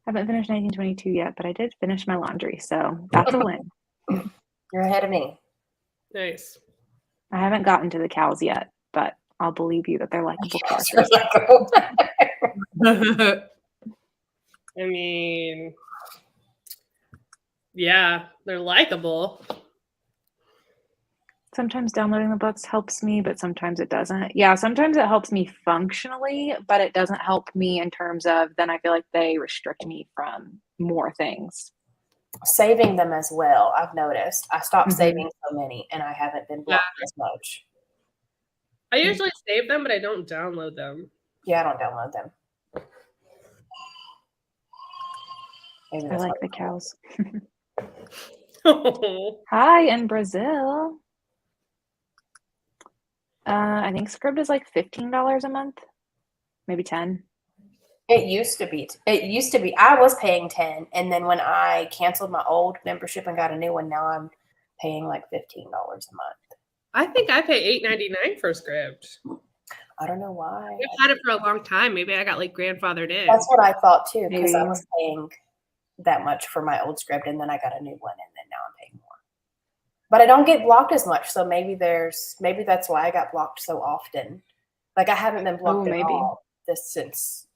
Speaker 1: I haven't finished 1922 yet, but I did finish my laundry, so that's a win.
Speaker 3: You're ahead of me.
Speaker 2: Nice.
Speaker 1: I haven't gotten to the cows yet, but I'll believe you that they're likable characters.
Speaker 2: I mean, yeah, they're likable.
Speaker 1: Sometimes downloading the books helps me, but sometimes it doesn't. Yeah, sometimes it helps me functionally, but it doesn't help me in terms of then I feel like they restrict me from more things.
Speaker 3: Saving them as well, I've noticed. I stopped saving so many, and I haven't been blocked as much.
Speaker 2: I usually save them, but I don't download them.
Speaker 3: Yeah, I don't download them.
Speaker 1: I like the cows.
Speaker 2: Oh.
Speaker 1: Hi, in Brazil. I think Scribd is like $15 a month, maybe 10.
Speaker 3: It used to be. I was paying 10, and then when I canceled my old membership and got a new one, now I'm paying like $15 a month.
Speaker 2: I think I pay $8.99 for Scribd.
Speaker 3: I don't know why.
Speaker 2: I've had it for a long time. Maybe I got like grandfathered in.
Speaker 3: That's what I thought too, because
Speaker 1: Maybe.
Speaker 3: I was paying that much for my old Scribd, and then I got a new one, and then now I'm paying more. But I don't get blocked as much, so maybe that's why I got blocked so often. Like I haven't been blocked at all since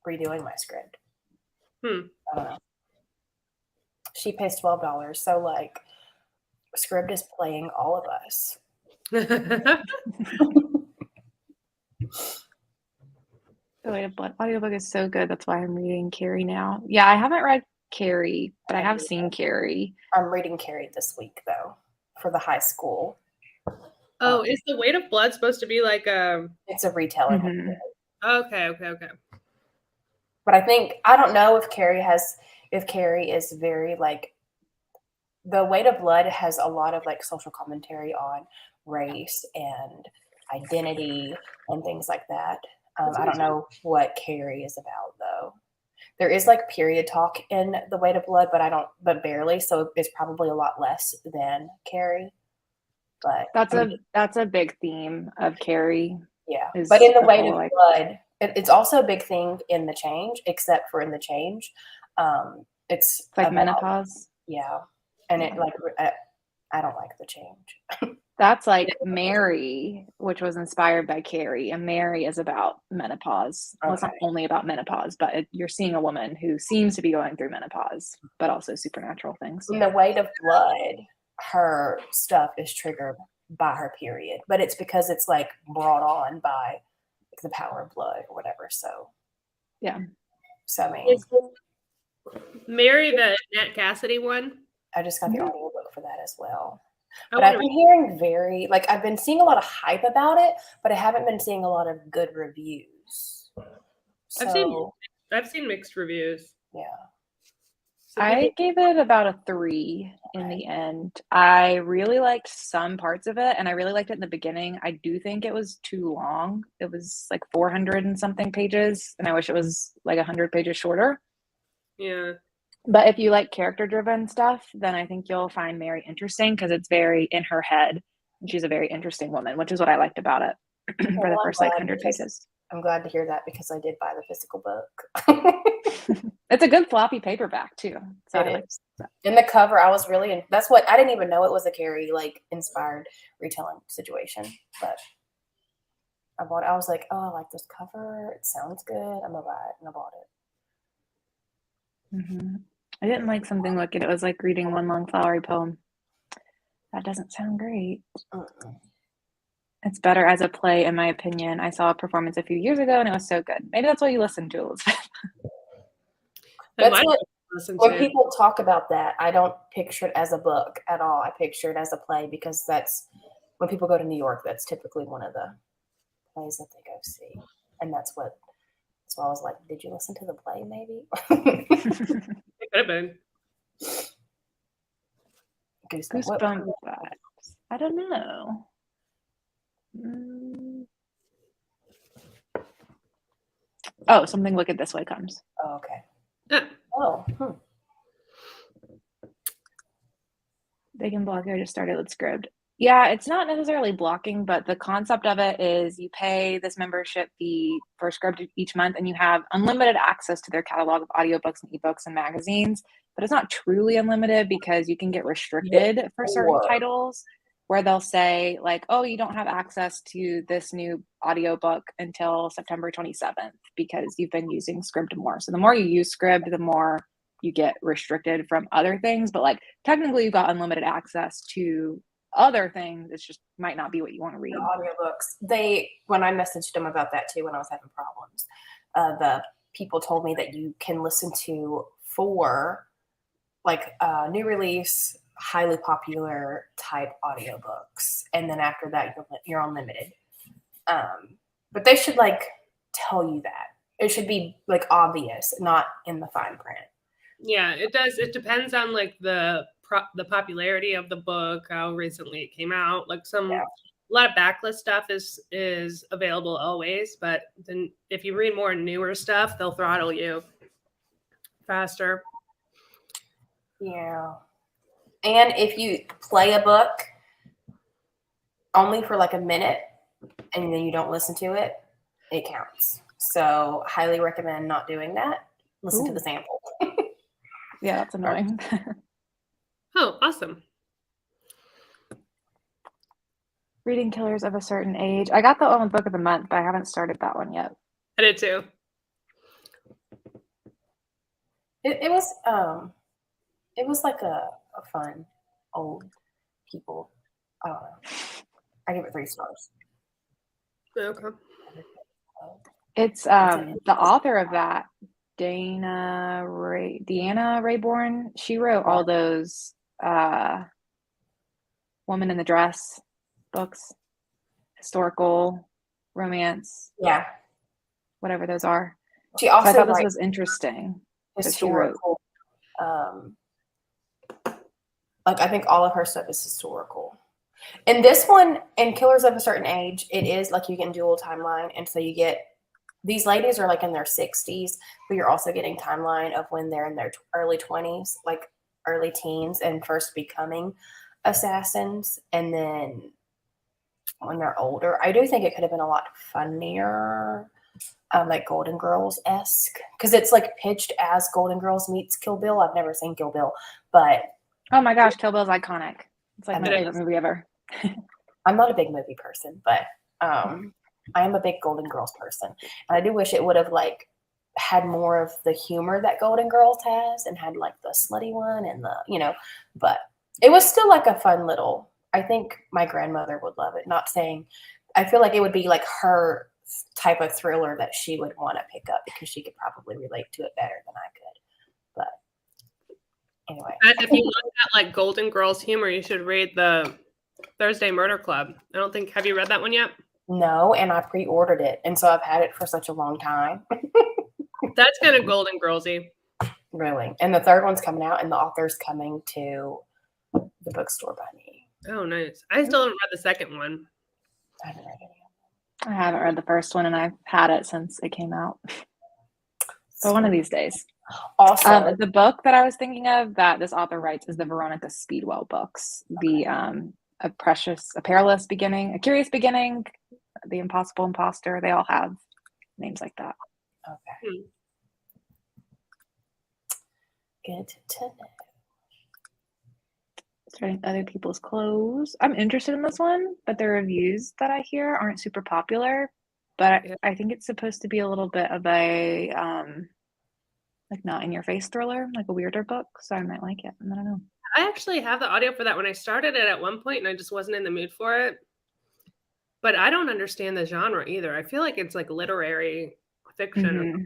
Speaker 3: redoing my Scribd. I don't know. She pays $12, so like Scribd is playing all of us.
Speaker 1: The Way of Blood audiobook is so good. That's why I'm reading Carrie now. Yeah, I haven't read Carrie, but I have seen Carrie.
Speaker 3: I'm reading Carrie this week though, for the high school.
Speaker 2: Oh, is The Weight of Blood supposed to be like
Speaker 3: It's a retelling.
Speaker 2: Okay.
Speaker 3: But I don't know if Carrie is very like, The Weight of Blood has a lot of like social commentary on race and identity and things like that. I don't know what Carrie is about though. There is like period talk in The Weight of Blood, but barely. So it's probably a lot less than Carrie. But
Speaker 1: that's a big theme of Carrie.
Speaker 3: Yeah, but in The Weight of Blood, it's also a big thing in The Change, except for in The Change, it's
Speaker 1: like
Speaker 3: about
Speaker 1: menopause.
Speaker 3: Yeah, and it like I don't like The Change.
Speaker 1: That's like Mary, which was inspired by Carrie, and Mary is about menopause. Well, it's not only about menopause, but you're seeing a woman who seems to be going through menopause, but also supernatural things.
Speaker 3: In The Weight of Blood, her stuff is triggered by her period, but it's because it's like brought on by the power of blood or whatever. So
Speaker 1: yeah.
Speaker 3: So I mean,
Speaker 2: Mary, the Nat Cassidy one.
Speaker 3: I just got the audiobook for that as well. But I've been hearing I've been seeing a lot of hype about it, but I haven't been seeing a lot of good reviews. So,
Speaker 2: I've seen mixed reviews.
Speaker 3: Yeah.
Speaker 1: So I gave it about a 3 in the end. I really liked some parts of it, and I really liked it in the beginning. I do think it was too long. It was like 400 and something pages, and I wish it was like 100 pages shorter.
Speaker 2: Yeah.
Speaker 1: But if you like character-driven stuff, then I think you'll find Mary interesting because it's very in her head. And she's a very interesting woman, which is what I liked about it for the first 100 pages.
Speaker 3: I'm glad to hear that because I did buy the physical book.
Speaker 1: It's a good floppy paperback too. So
Speaker 3: it is. In the cover, I was really that's what I didn't even know it was a Carrie inspired retelling situation. But I bought it. I was like, oh, I like this cover. It sounds good. I'm gonna buy it, and I bought it.
Speaker 1: Mm-hmm. I didn't like something looking. It was like reading one long flowery poem. That doesn't sound great. It's better as a play, in my opinion. I saw a performance a few years ago, and it was so good. Maybe that's what you listen to, Elizabeth.
Speaker 3: That's what when people talk about that, I don't picture it as a book at all. I picture it as a play because that's when people go to New York. That's typically one of the plays that they go see, and that's why I was like, "Did you listen to the play? Maybe."
Speaker 2: It could have been.
Speaker 1: Goosebumps vibes. I don't know. Oh, something Look at This Way comes.
Speaker 3: Oh, okay. Oh.
Speaker 1: They can block it. I just started with Scribd. Yeah, it's not necessarily blocking, but the concept of it is you pay this membership fee for Scribd each month, and you have unlimited access to their catalog of audiobooks and ebooks and magazines. But it's not truly unlimited because you can get restricted for certain titles where they'll say like, oh, you don't have access to this new audiobook until September 27th because you've been using Scribd more. So the more you use Scribd, the more you get restricted from other things. But like technically you've got unlimited access to other things. It just might not be what you want to read.
Speaker 3: Audiobooks. When I messaged them about that too, when I was having problems, the people told me that you can listen to 4 new release, highly popular type audiobooks, and then after that you're unlimited. But they should like tell you that. It should be like obvious, not in the fine print.
Speaker 2: Yeah, it does. It depends on like the popularity of the book, how recently it came out. Like a lot of backlist stuff is available always, but then if you read more newer stuff, they'll throttle you faster.
Speaker 3: Yeah. And if you play a book only for like a minute and then you don't listen to it, it counts. So highly recommend not doing that. Listen to the sample.
Speaker 1: Yeah, that's annoying.
Speaker 2: Oh, awesome.
Speaker 1: Reading Killers of a Certain Age. I got the own book of the month, but I haven't started that one yet.
Speaker 2: I did too.
Speaker 3: It was like a fun old people. I don't know. I give it 3 stars.
Speaker 2: Okay.
Speaker 1: It's the author of that, Deanna Rayborn. She wrote all those Woman in the Dress books, historical, romance.
Speaker 3: Yeah.
Speaker 1: Whatever those are.
Speaker 3: She also
Speaker 1: I thought this was interesting.
Speaker 3: Historical. Like I think all of her stuff is historical. And this one, in Killers of a Certain Age, it is like you can dual timeline. And so you get, these ladies are like in their 60s, but you're also getting timeline of when they're in their early 20s, like early teens and first becoming assassins. And then when they're older, I do think it could have been a lot funnier, like Golden Girls-esque. Because it's like pitched as Golden Girls meets Kill Bill. I've never seen Kill Bill, but...
Speaker 1: Oh my gosh, Kill Bill's iconic. It's like my favorite movie ever.
Speaker 3: I'm not a big movie person, but I am a big Golden Girls person. And I do wish it would have like had more of the humor that Golden Girls has and had like the slutty one and the, you know, but it was still like a fun little, I think my grandmother would love it. Not saying, I feel like it would be like her type of thriller that she would want to pick up because she could probably relate to it better than I could. But anyway.
Speaker 2: If you want that like Golden Girls humor, you should read the Thursday Murder Club. Have you read that one yet?
Speaker 3: No, and I pre-ordered it. And so I've had it for such a long time.
Speaker 2: That's kind of Golden Girlsy.
Speaker 3: Really. And the third one's coming out and the author's coming to the bookstore by me.
Speaker 2: Oh, nice. I still haven't read the second one.
Speaker 3: I haven't read any.
Speaker 1: I haven't read the first one and I've had it since it came out. So one of these days.
Speaker 3: Also,
Speaker 1: the book that I was thinking of that this author writes is the Veronica Speedwell books. The A Perilous Beginning, A Curious Beginning, The Impossible Imposter. They all have names like that.
Speaker 3: Okay. Good to know.
Speaker 1: Starting other people's clothes. I'm interested in this one, but the reviews that I hear aren't super popular. But I think it's supposed to be a little bit of a like not in your face thriller, like a weirder book. So I might like it. I don't know.
Speaker 2: I actually have the audio for that when I started it at one point and I just wasn't in the mood for it. But I don't understand the genre either. I feel like it's like literary fiction.
Speaker 1: Mm-hmm.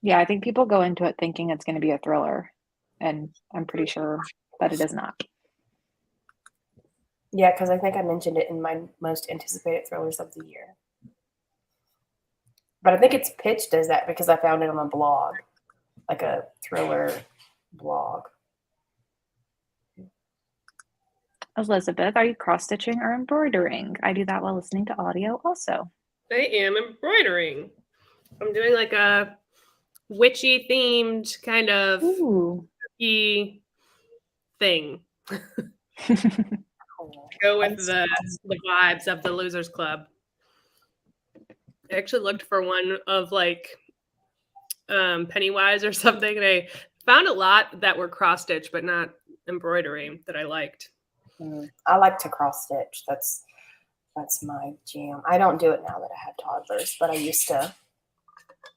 Speaker 1: Yeah, I think people go into it thinking it's going to be a thriller. And I'm pretty sure that it is not.
Speaker 3: Yeah, because I think I mentioned it in my most anticipated thrillers of the year. But I think it's pitched as that because I found it on a blog, like a thriller blog.
Speaker 1: Elizabeth, are you cross-stitching or embroidering? I do that while listening to audio also.
Speaker 2: I am embroidering. I'm doing like a witchy themed kind of thing. Go with the vibes of the Losers Club. I actually looked for one of like Pennywise or something, and I found a lot that were cross-stitch, but not embroidery that I liked.
Speaker 3: I like to cross-stitch. That's my jam. I don't do it now that I have toddlers, but I used to.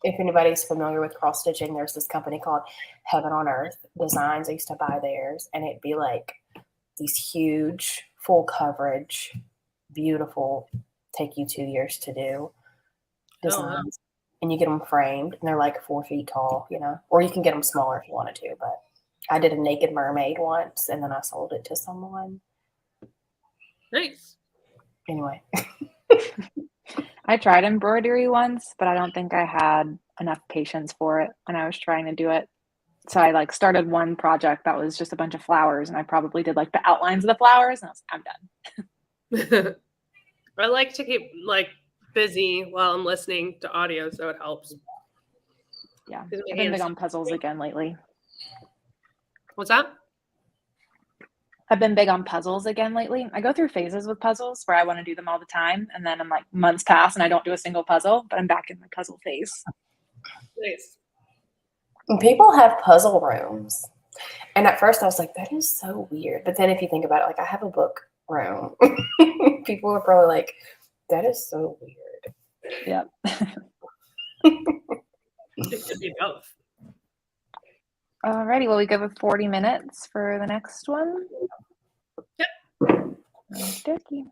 Speaker 3: If anybody's familiar with cross-stitching, there's this company called Heaven on Earth Designs. I used to buy theirs, and it'd be like these huge, full coverage, beautiful, take you 2 years to do designs. And you get them framed, and they're like 4 feet tall, you know, or you can get them smaller if you wanted to. But I did a naked mermaid once, and then I sold it to someone.
Speaker 2: Nice.
Speaker 3: Anyway.
Speaker 1: I tried embroidery once, but I don't think I had enough patience for it when I was trying to do it. So I like started one project that was just a bunch of flowers, and I probably did like the outlines of the flowers, and I was like, I'm done.
Speaker 2: I like to keep like busy while I'm listening to audio, so it helps.
Speaker 1: Yeah, I've been big on puzzles again lately.
Speaker 2: What's that?
Speaker 1: I've been big on puzzles again lately. I go through phases with puzzles where I want to do them all the time, and then I'm like months pass and I don't do a single puzzle, but I'm back in my puzzle phase.
Speaker 2: Nice.
Speaker 3: People have puzzle rooms. And at first I was like, that is so weird. But then if you think about it, like I have a book room. People are probably like, that is so weird.
Speaker 1: Yep.
Speaker 2: It could be both.
Speaker 1: Alrighty, well, we go with 40 minutes for the next one.
Speaker 2: Yep.
Speaker 1: Okey-dokey.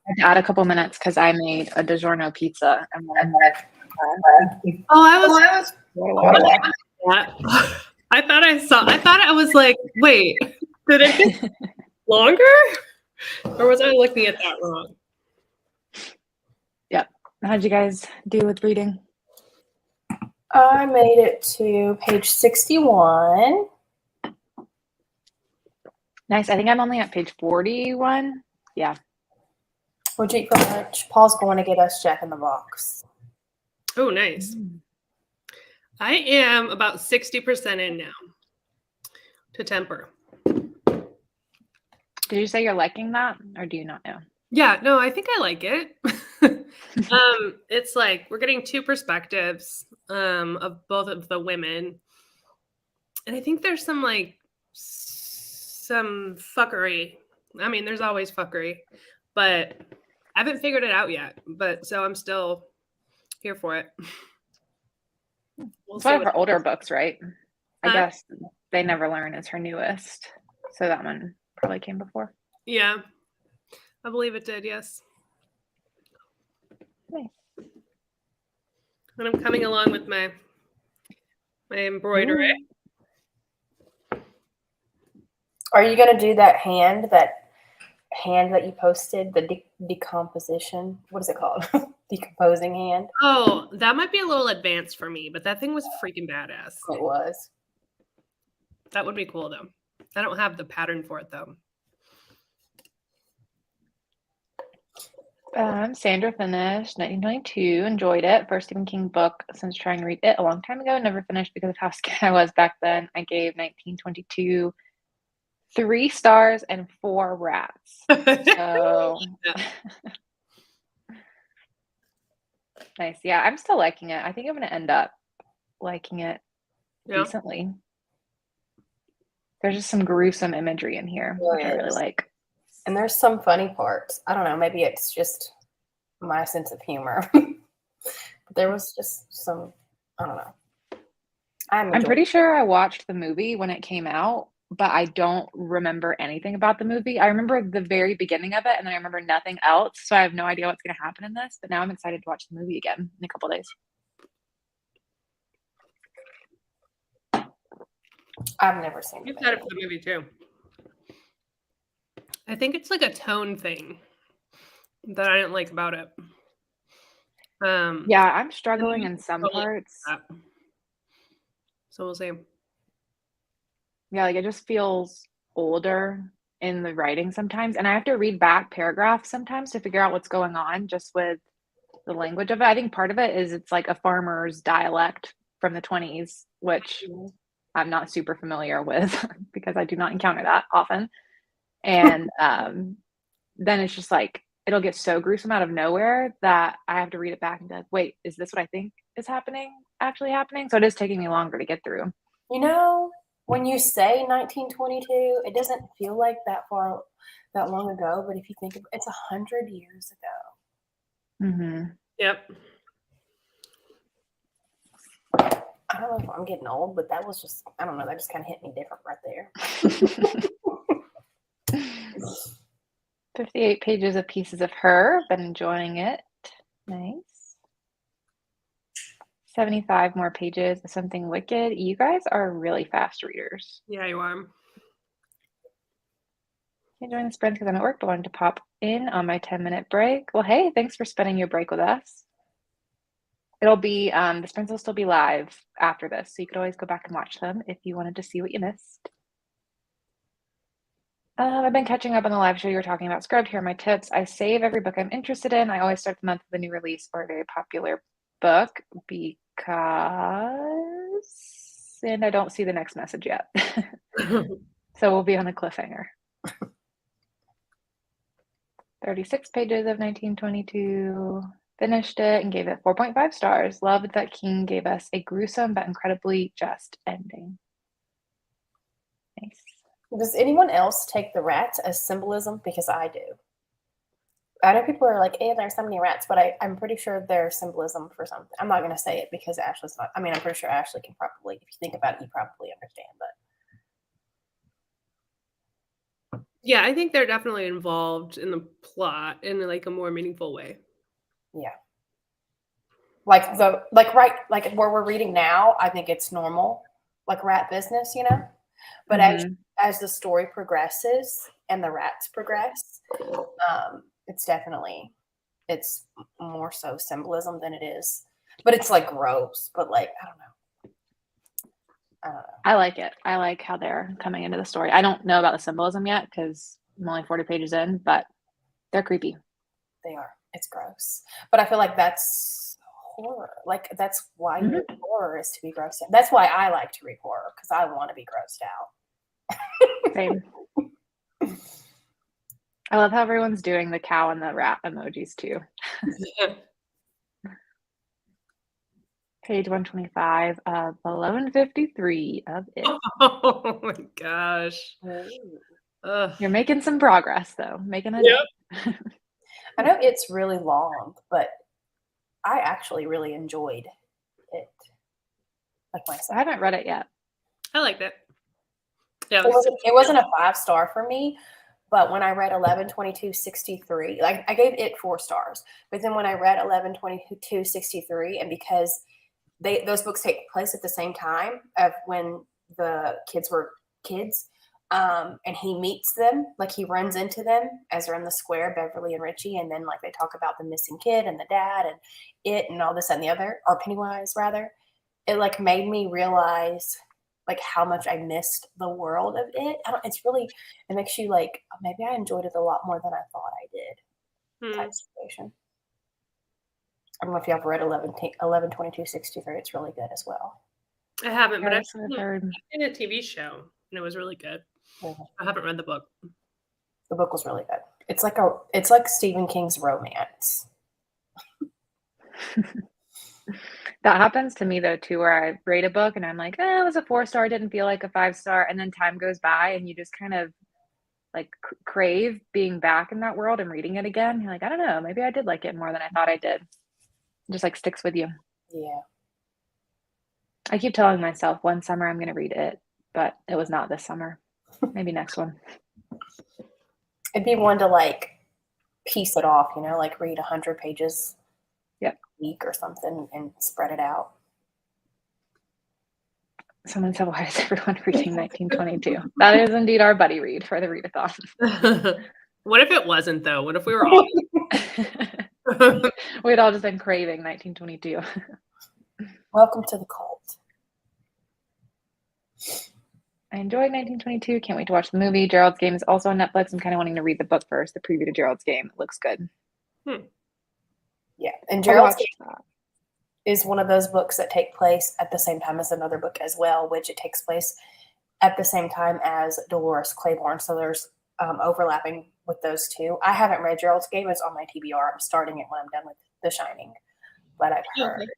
Speaker 1: had to add a couple minutes because I made a DiGiorno pizza and then
Speaker 2: I thought I was like, wait, did it get longer? Or was I looking at that wrong?
Speaker 1: Yep. How'd you guys do with reading?
Speaker 3: I made it to page 61.
Speaker 1: Nice. I think I'm only at page 41. Yeah.
Speaker 3: What'd you eat for lunch? Paul's going to get us Jack in the Box.
Speaker 2: Oh, nice. I am about 60% in now to temper.
Speaker 1: Did you say you're liking that, or do you not know?
Speaker 2: Yeah, no, I think I like it. It's like we're getting two perspectives of both of the women. And I think there's some fuckery. I mean, there's always fuckery, but I haven't figured it out yet. But so I'm still here for it.
Speaker 1: It's one of her older books, right? I guess They Never Learn is her newest. So that one probably came before.
Speaker 2: Yeah, I believe it did, yes.
Speaker 1: Nice.
Speaker 2: And I'm coming along with my embroidery.
Speaker 3: Are you going to do that hand that you posted, the decomposition? What is it called? Decomposing hand?
Speaker 2: Oh, that might be a little advanced for me, but that thing was freaking badass.
Speaker 3: It was.
Speaker 2: That would be cool, though. I don't have the pattern for it, though.
Speaker 1: Sandra finished 1922, enjoyed it. First Stephen King book since trying to read it a long time ago. Never finished because of how scared I was back then. I gave 1922 3 stars and 4 rats. So nice. Yeah, I'm still liking it. I think I'm going to end up liking it decently. There's just some gruesome imagery in here, which I really like.
Speaker 3: And there's some funny parts. I don't know. Maybe it's just my sense of humor. But there was just some, I don't know.
Speaker 1: I'm pretty sure I watched the movie when it came out, but I don't remember anything about the movie. I remember the very beginning of it, and then I remember nothing else. So I have no idea what's going to happen in this. But now I'm excited to watch the movie again in a couple of days.
Speaker 3: I've never seen it.
Speaker 2: You've had it for the movie, too. I think it's like a tone thing that I didn't like about it.
Speaker 1: Yeah, I'm struggling in some parts.
Speaker 2: So we'll see.
Speaker 1: Yeah, like it just feels older in the writing sometimes. And I have to read back paragraphs sometimes to figure out what's going on just with the language of it. I think part of it is it's like a farmer's dialect from the 20s, which I'm not super familiar with because I do not encounter that often. And then it's just like, it'll get so gruesome out of nowhere that I have to read it back and be like, wait, is this what I think is actually happening? So it is taking me longer to get through.
Speaker 3: You know, when you say 1922, it doesn't feel like that long ago. But if you think of it, it's 100 years ago.
Speaker 1: Mm-hmm.
Speaker 2: Yep.
Speaker 3: I don't know if I'm getting old, but that was just, I don't know, that just kind of hit me different right there.
Speaker 1: 58 pages of Pieces of Her. Been enjoying it. Nice. 75 more pages of Something Wicked. You guys are really fast readers.
Speaker 2: Yeah, you are.
Speaker 1: Can't join the sprint because I'm at work, but wanted to pop in on my 10-minute break. Well, hey, thanks for spending your break with us. It'll be, the sprints will still be live after this, so you could always go back and watch them if you wanted to see what you missed. I've been catching up on the live show you were talking about Scribd. Here are my tips. I save every book I'm interested in. I always start the month with a new release or a very popular book because, and I don't see the next message yet. So we'll be on a cliffhanger. 36 pages of 1922. Finished it and gave it 4.5 stars. Loved that King gave us a gruesome but incredibly just ending. Nice.
Speaker 3: Does anyone else take the rats as symbolism? Because I do. I know people are like, hey, there's so many rats, but I'm pretty sure they're symbolism for something. I'm not going to say it because Ashley's not. I mean, I'm pretty sure Ashley can probably, if you think about it, you probably understand.
Speaker 2: Yeah, I think they're definitely involved in the plot in like a more meaningful way.
Speaker 3: Yeah. Like where we're reading now, I think it's normal, like rat business, you know. But as the story progresses and the rats progress, it's more so symbolism than it is. But it's like gross. But like I don't know.
Speaker 1: I like it. I like how they're coming into the story. I don't know about the symbolism yet because I'm only 40 pages in, but they're creepy.
Speaker 3: They are. It's gross. But I feel like that's horror. Like that's why you read horror is to be grossed out. That's why I like to read horror because I want to be grossed out.
Speaker 1: Same. I love how everyone's doing the cow and the rat emojis too. Page 125 of 1153 of it.
Speaker 2: Oh my gosh.
Speaker 1: You're making some progress though. Making it.
Speaker 2: Yep.
Speaker 3: I know it's really long, but I actually really enjoyed it. Like myself.
Speaker 1: I haven't read it yet.
Speaker 2: I liked it. Yeah,
Speaker 3: it wasn't a 5-star for me, but when I read 11/22/63, like I gave it 4 stars. But then when I read 11/22/63, and because those books take place at the same time of when the kids were kids, and he meets them, like he runs into them as they're in the square, Beverly and Richie, and then like they talk about the missing kid and the dad and it and all this and the other, or Pennywise rather. It like made me realize like how much I missed the world of it. It makes you like, maybe I enjoyed it a lot more than I thought I did. Type situation. I don't know if you have read 11/22/63. It's really good as well.
Speaker 2: I haven't, but I've seen a TV show and it was really good. I haven't read the book.
Speaker 3: The book was really good. It's like Stephen King's romance.
Speaker 1: That happens to me though too, where I read a book and I'm like, it was a 4-star, didn't feel like a 5-star, and then time goes by and you just kind of like crave being back in that world and reading it again. You're like, I don't know, maybe I did like it more than I thought I did. It just like sticks with you.
Speaker 3: Yeah.
Speaker 1: I keep telling myself one summer I'm going to read it, but it was not this summer. Maybe next one.
Speaker 3: It'd be one to like piece it off, you know, like read 100 pages a week or something and spread it out.
Speaker 1: Someone said, why is everyone reading 1922? That is indeed our buddy read for the Readathon.
Speaker 2: What if it wasn't though? What if we were all
Speaker 1: we'd all just been craving 1922.
Speaker 3: Welcome to the cult.
Speaker 1: I enjoyed 1922. Can't wait to watch the movie. Gerald's Game is also on Netflix. I'm kind of wanting to read the book first. The preview to Gerald's Game. It looks good.
Speaker 3: Yeah, and Gerald's Game is one of those books that take place at the same time as another book as well, which it takes place at the same time as Dolores Claiborne. So there's overlapping with those two. I haven't read Gerald's Game. It's on my TBR. I'm starting it when I'm done with The Shining. But I've heard.
Speaker 2: Okay.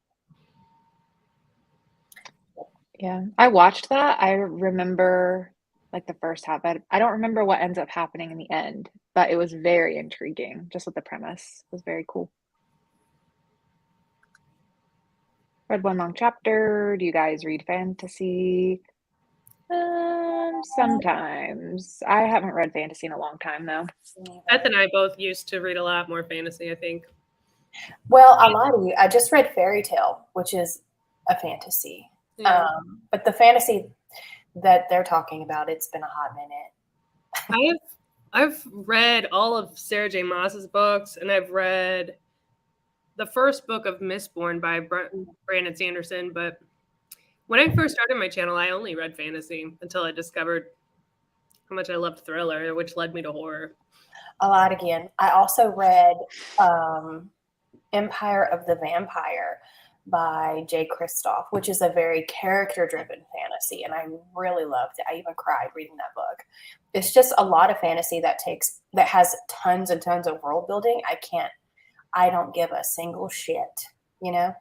Speaker 1: Yeah, I watched that. I remember like the first half, but I don't remember what ends up happening in the end, but it was very intriguing just with the premise. It was very cool. Read one long chapter. Do you guys read fantasy? Sometimes. I haven't read fantasy in a long time though.
Speaker 2: Beth and I both used to read a lot more fantasy, I think.
Speaker 3: Well, I lied to you. I just read Fairy Tale, which is a fantasy.
Speaker 2: Yeah.
Speaker 3: But the fantasy that they're talking about, it's been a hot minute.
Speaker 2: I've read all of Sarah J. Maas's books, and I've read the first book of Mistborn by Brandon Sanderson. But when I first started my channel, I only read fantasy until I discovered how much I loved thriller, which led me to horror.
Speaker 3: A lot again. I also read Empire of the Vampire by Jay Kristoff, which is a very character-driven fantasy, and I really loved it. I even cried reading that book. It's just a lot of fantasy that has tons and tons of world building. I don't give a single shit, you know?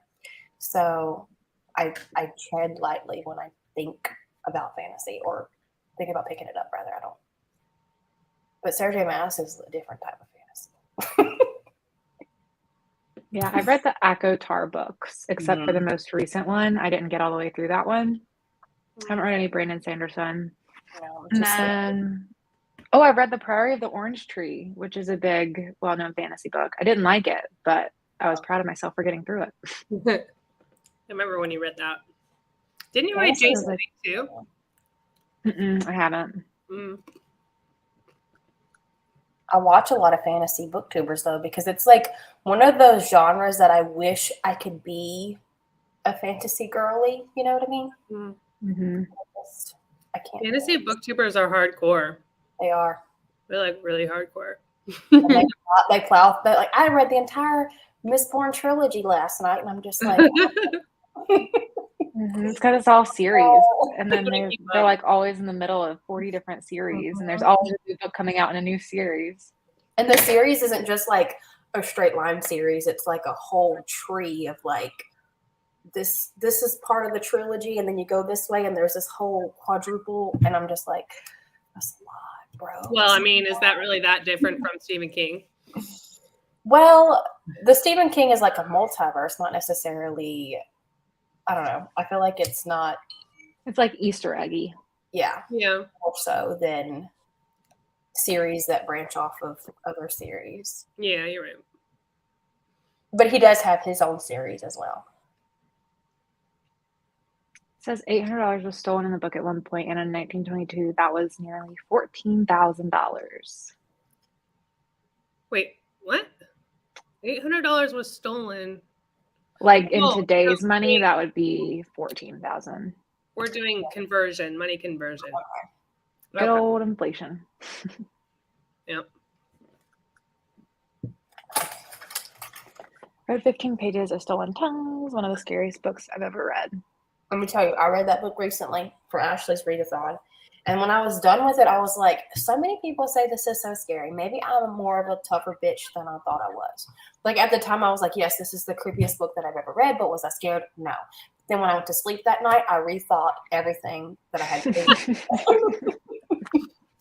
Speaker 3: So I tread lightly when I think about fantasy or think about picking it up, rather. I don't. But Sarah J. Maas is a different type of fantasy.
Speaker 1: Yeah, I've read the ACOTAR books, except for the most recent one. I didn't get all the way through that one. I haven't read any Brandon Sanderson.
Speaker 3: No,
Speaker 1: And then Oh, I read The Priory of the Orange Tree, which is a big, well-known fantasy book. I didn't like it, but I was proud of myself for getting through it.
Speaker 2: I remember when you read that. Didn't you read
Speaker 3: Fantasy was
Speaker 2: Jason too?
Speaker 1: I haven't.
Speaker 2: Mm.
Speaker 3: I watch a lot of fantasy booktubers though, because it's like one of those genres that I wish I could be a fantasy girly. You know what I mean?
Speaker 2: Mm.
Speaker 1: Mm-hmm.
Speaker 3: I can't.
Speaker 2: Fantasy booktubers are hardcore.
Speaker 3: They are.
Speaker 2: They're like really hardcore.
Speaker 3: And they plow. Like I read the entire Mistborn trilogy last night, and I'm just like,
Speaker 1: It's because it's all series, and then they're like always in the middle of 40 different series, and there's always a new book coming out in a new series.
Speaker 3: And the series isn't just like a straight line series; it's like a whole tree of like this. This is part of the trilogy, and then you go this way, and there's this whole quadruple, and I'm just like, that's a lot, bro.
Speaker 2: Well, I mean, is that really that different from Stephen King?
Speaker 3: Well, the Stephen King is like a multiverse, not necessarily. I don't know. I feel like it's not.
Speaker 1: It's like Easter eggy.
Speaker 2: Yeah.
Speaker 3: More so than series that branch off of other series.
Speaker 2: Yeah, you're right.
Speaker 3: But he does have his own series as well.
Speaker 1: It says $800 was stolen in the book at one point, and in 1922, that was nearly $14,000.
Speaker 2: Wait, what? $800 was stolen.
Speaker 1: Like in today's money, that would be $14,000.
Speaker 2: We're doing conversion, money conversion.
Speaker 1: Good old inflation.
Speaker 2: Yep.
Speaker 1: Read 15 pages of Stolen Tongues, one of the scariest books I've ever read.
Speaker 3: Let me tell you, I read that book recently for Ashley's readathon. And when I was done with it, I was like, so many people say this is so scary. Maybe I'm more of a tougher bitch than I thought I was. Like at the time, I was like, yes, this is the creepiest book that I've ever read. But was I scared? No. Then when I went to sleep that night, I rethought everything that I had to do.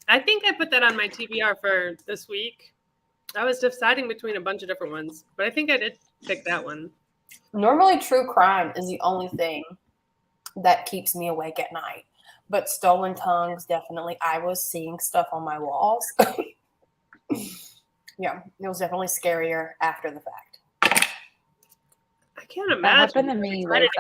Speaker 2: I think I put that on my TBR for this week. I was deciding between a bunch of different ones, but I think I did pick that one.
Speaker 3: Normally, true crime is the only thing that keeps me awake at night. But Stolen Tongues, definitely. I was seeing stuff on my walls. Yeah, it was definitely scarier after the fact.
Speaker 2: I can't imagine.
Speaker 1: That happened to me with,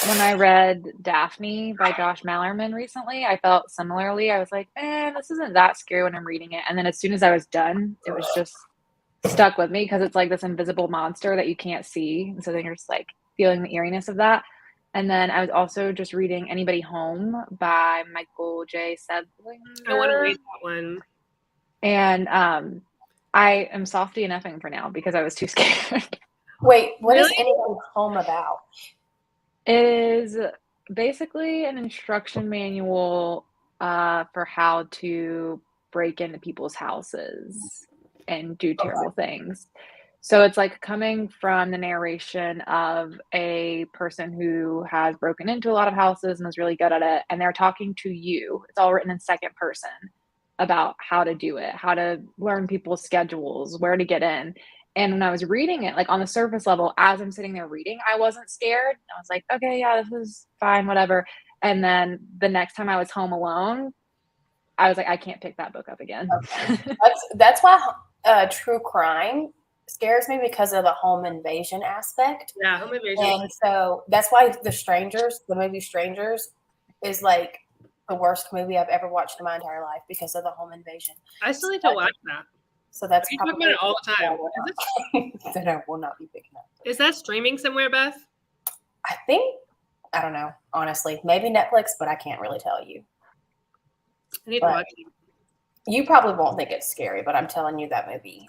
Speaker 1: when I read Daphne by Josh Malerman recently. I felt similarly. I was like, this isn't that scary when I'm reading it. And then as soon as I was done, it was just stuck with me because it's like this invisible monster that you can't see. And so then you're just like feeling the eeriness of that. And then I was also just reading Anybody Home by Michael J. Sedlinger.
Speaker 2: I want to read that one.
Speaker 1: And I am softy enoughing for now because I was too scared.
Speaker 3: Wait, what is Anybody Home about?
Speaker 1: It is basically an instruction manual for how to break into people's houses and do terrible things. So it's like coming from the narration of a person who has broken into a lot of houses and is really good at it. And they're talking to you. It's all written in second person about how to do it, how to learn people's schedules, where to get in. And when I was reading it, like on the surface level, as I'm sitting there reading, I wasn't scared. I was like, okay, yeah, this is fine, whatever. And then the next time I was home alone, I was like, I can't pick that book up again.
Speaker 3: Okay. That's why true crime scares me, because of the home invasion aspect.
Speaker 2: Yeah, home invasion.
Speaker 3: And so that's why the movie Strangers is like the worst movie I've ever watched in my entire life because of the home invasion.
Speaker 2: I still need to watch that.
Speaker 3: So that's
Speaker 2: you talk about it all the time.
Speaker 3: That I will not be picking up.
Speaker 2: Is that streaming somewhere, Beth?
Speaker 3: I think, I don't know, honestly. Maybe Netflix, but I can't really tell you.
Speaker 2: I need to watch it.
Speaker 3: You probably won't think it's scary, but I'm telling you that movie.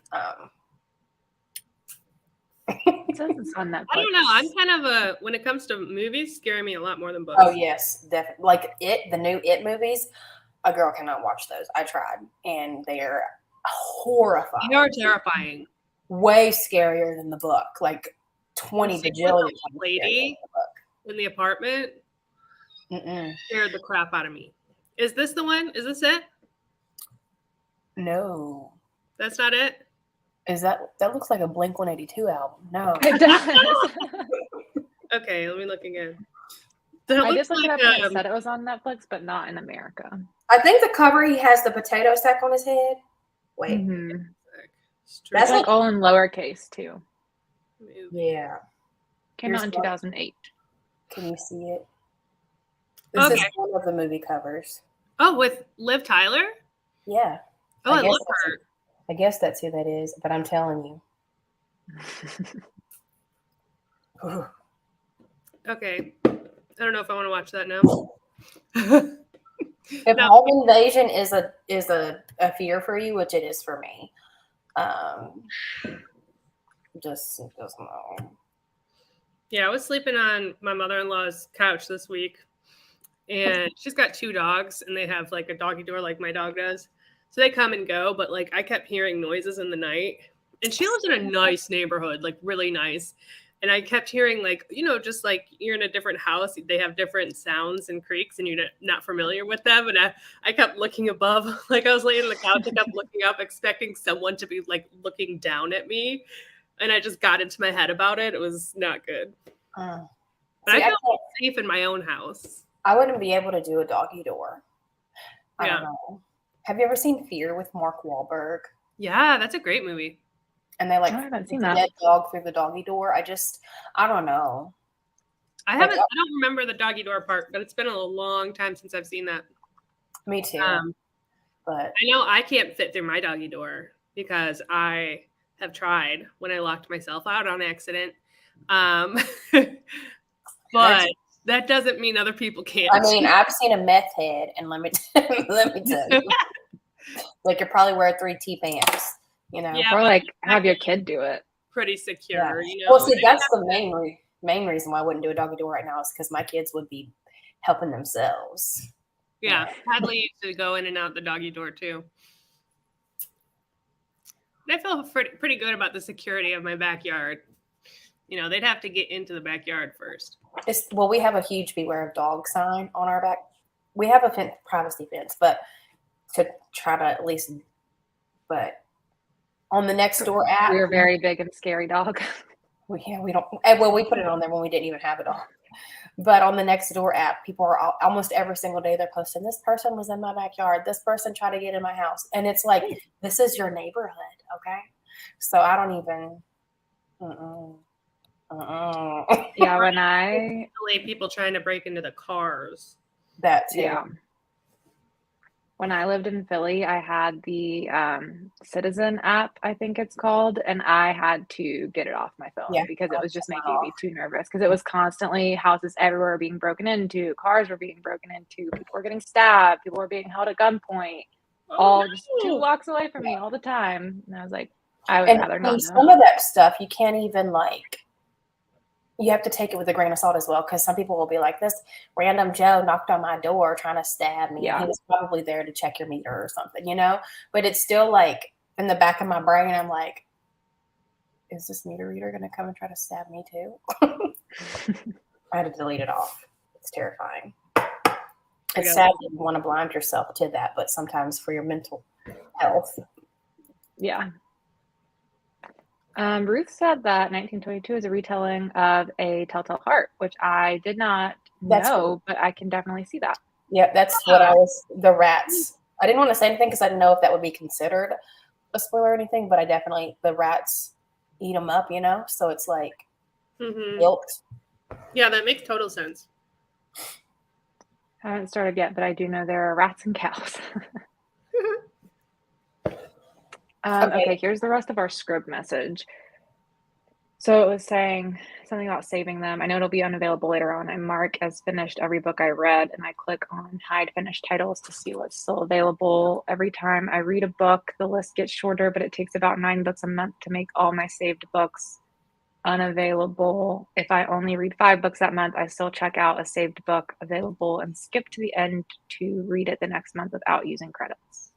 Speaker 1: It says it's on Netflix.
Speaker 2: I don't know. I'm kind of when it comes to movies, scare me a lot more than books.
Speaker 3: Oh, yes, definitely. Like the new It movies, a girl cannot watch those. I tried, and they're horrifying.
Speaker 2: They are terrifying.
Speaker 3: Way scarier than the book. Like 20 bajillion.
Speaker 2: Lady in the apartment scared the crap out of me. Is this the one? Is this it?
Speaker 3: No.
Speaker 2: That's not it?
Speaker 3: Is that looks like a Blink-182 album? No.
Speaker 1: It does.
Speaker 2: Okay, let me look again.
Speaker 1: I just looked it up and it said it was on Netflix, but not in America.
Speaker 3: I think the cover he has the potato sack on his head. Wait,
Speaker 1: Mhm.
Speaker 3: That's
Speaker 1: It's like all in lowercase too.
Speaker 3: yeah.
Speaker 1: Came out in 2008.
Speaker 3: Can you see it? This is one of the movie covers.
Speaker 2: Oh, with Liv Tyler?
Speaker 3: Yeah.
Speaker 2: Oh, I love her.
Speaker 3: I guess that's who that is, but I'm telling you.
Speaker 2: Okay. I don't know if I want to watch that now.
Speaker 3: If home invasion is a fear for you, which it is for me, just no.
Speaker 2: Yeah, I was sleeping on my mother-in-law's couch this week, and she's got 2 dogs, and they have like a doggy door like my dog does. So they come and go, but like I kept hearing noises in the night. And she lives in a nice neighborhood, like really nice. And I kept hearing like, just like you're in a different house, they have different sounds and creaks and you're not familiar with them. And I kept looking above, like I was laying on the couch, I kept looking up, expecting someone to be like looking down at me. And I just got into my head about it. It was not good. But I feel safe in my own house.
Speaker 3: I wouldn't be able to do a doggy door. I don't know. Have you ever seen Fear with Mark Wahlberg?
Speaker 2: Yeah, that's a great movie.
Speaker 3: And they like
Speaker 1: I haven't seen
Speaker 3: that.
Speaker 1: Dead
Speaker 3: dog through the doggy door. I don't know.
Speaker 2: I don't remember the doggy door part, but it's been a long time since I've seen that.
Speaker 3: Me too. But
Speaker 2: I know I can't fit through my doggy door because I have tried when I locked myself out on accident. But that doesn't mean other people can't.
Speaker 3: I mean, I've seen a meth head, and let me tell you, like you probably wear 3 T-pants,
Speaker 1: or like have your kid do it.
Speaker 2: Pretty secure,
Speaker 3: Well, see, that's the main reason why I wouldn't do a doggy door right now is because my kids would be helping themselves.
Speaker 2: Yeah, Hadley used to go in and out the doggy door too. I feel pretty good about the security of my backyard. They'd have to get into the backyard first.
Speaker 3: We have a huge beware of dog sign on our back. We have a privacy fence, but to try to at least, but on the Nextdoor app.
Speaker 1: We're a very big and scary dog.
Speaker 3: We don't, well, we put it on there when we didn't even have a dog. But on the Nextdoor app, people are almost every single day they're posting, this person was in my backyard. This person tried to get in my house. And it's like, this is your neighborhood, okay? So I don't even,
Speaker 1: Yeah, when I
Speaker 2: people trying to break into the cars.
Speaker 3: That too.
Speaker 1: Yeah. When I lived in Philly, I had the Citizen app, I think it's called, and I had to get it off my phone because it was just making me too nervous because it was constantly houses everywhere being broken into, cars were being broken into, people were getting stabbed, people were being held at gunpoint, all just 2 blocks away from me all the time. And I was like, I would rather not know.
Speaker 3: Some of that stuff you can't even you have to take it with a grain of salt as well, because some people will be like, this random Joe knocked on my door trying to stab me. Yeah. He was probably there to check your meter or something, but it's still like in the back of my brain, I'm like, is this meter reader going to come and try to stab me too? I had to delete it off. It's terrifying. It's sad that you want to blind yourself to that, but sometimes for your mental health.
Speaker 1: Yeah. Ruth said that 1922 is a retelling of A Telltale Heart, which I did not know, but I can definitely see that.
Speaker 3: Yeah, that's what the rats. I didn't want to say anything because I didn't know if that would be considered a spoiler or anything, but the rats eat them up, so it's like guilt.
Speaker 2: Yeah, that makes total sense.
Speaker 1: I haven't started yet, but I do know there are rats and cows. Okay, here's the rest of our Scribd message. So it was saying something about saving them. I know it'll be unavailable later on. I mark as finished every book I read, and I click on hide finished titles to see what's still available. Every time I read a book, the list gets shorter, but it takes about 9 books a month to make all my saved books unavailable. If I only read 5 books that month, I still check out a saved book available and skip to the end to read it the next month without using credits.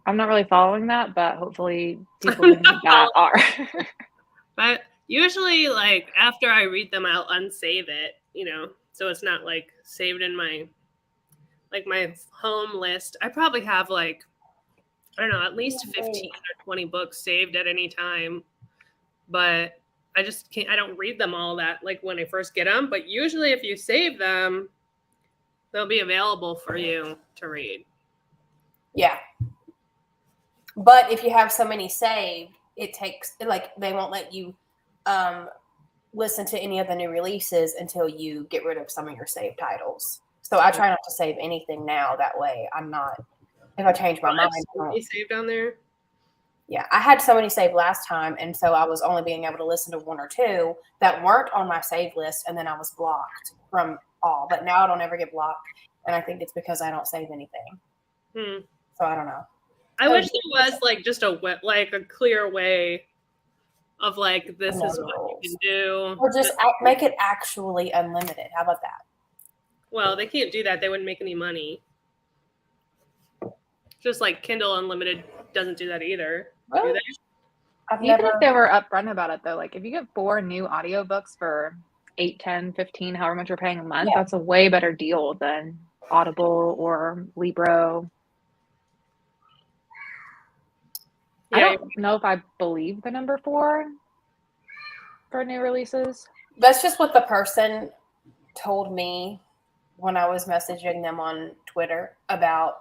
Speaker 1: I'm not really following that, but hopefully people who need that are.
Speaker 2: But usually, after I read them, I'll unsave it, so it's not saved in my my home list. I probably have I don't know, at least 15 or 20 books saved at any time, but I just can't. I don't read them all that when I first get them. But usually, if you save them, they'll be available for you to read.
Speaker 3: Yeah. But if you have so many saved, it takes, like, they won't let you listen to any of the new releases until you get rid of some of your saved titles. So I try not to save anything now. That way I'm not, if I change my mind.
Speaker 2: Saved on there?
Speaker 3: Yeah, I had so many saved last time, and so I was only being able to listen to one or two that weren't on my save list, and then I was blocked from all. But now I don't ever get blocked, and I think it's because I don't save anything. So I don't know.
Speaker 2: I wish there was like just a clear way of like, this is what you can do.
Speaker 3: Or just make it actually unlimited. How about that?
Speaker 2: Well, they can't do that. They wouldn't make any money. Just like Kindle Unlimited doesn't do that either.
Speaker 3: Really?
Speaker 2: Do they?
Speaker 1: Even if they were upfront about it, though, like if you get 4 new audiobooks for $8, $10, $15, however much you're paying a month, that's a way better deal than Audible or Libro. Yeah. I don't know if I believe the number 4 for new releases.
Speaker 3: That's just what the person told me when I was messaging them on Twitter about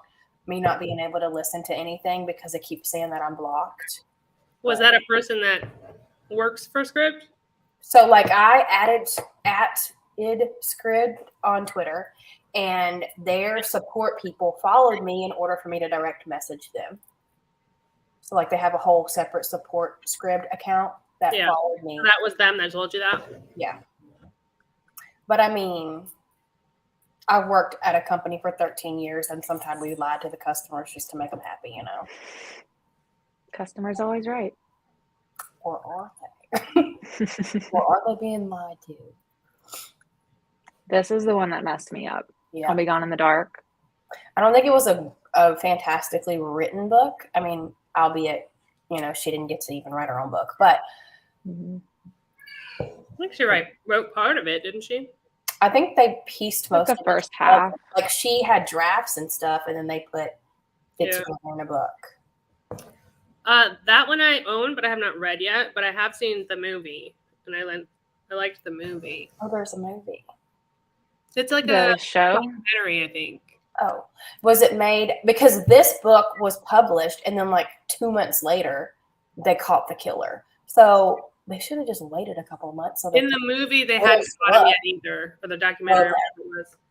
Speaker 3: me not being able to listen to anything because they keep saying that I'm blocked.
Speaker 2: Was that a person that works for Scribd?
Speaker 3: So like I added Scribd on Twitter, and their support people followed me in order for me to direct message them. So like they have a whole separate support Scribd account that followed me.
Speaker 2: So that was them that told you that?
Speaker 3: Yeah. But I mean, I worked at a company for 13 years, and sometimes we lied to the customers just to make them happy, you know.
Speaker 1: Customer's always right.
Speaker 3: Or are they? Or are they being lied to?
Speaker 1: This is the one that messed me up. Yeah. I'll Be Gone in the Dark.
Speaker 3: I don't think it was a fantastically written book. I mean, albeit, you know, she didn't get to even write her own book. But
Speaker 2: I think she wrote part of it, didn't she?
Speaker 3: I think they pieced most
Speaker 1: of the first half.
Speaker 3: Like she had drafts and stuff, and then they put it together in a book.
Speaker 2: That one I own, but I have not read yet. But I have seen the movie, and I liked the movie.
Speaker 3: Oh, there's a movie.
Speaker 2: It's like
Speaker 1: a show
Speaker 2: documentary, I think.
Speaker 3: Oh, was it made because this book was published, and then like 2 months later, they caught the killer. So they should have just waited a couple of months. So
Speaker 2: in the movie, they hadn't caught him yet either, or the documentary.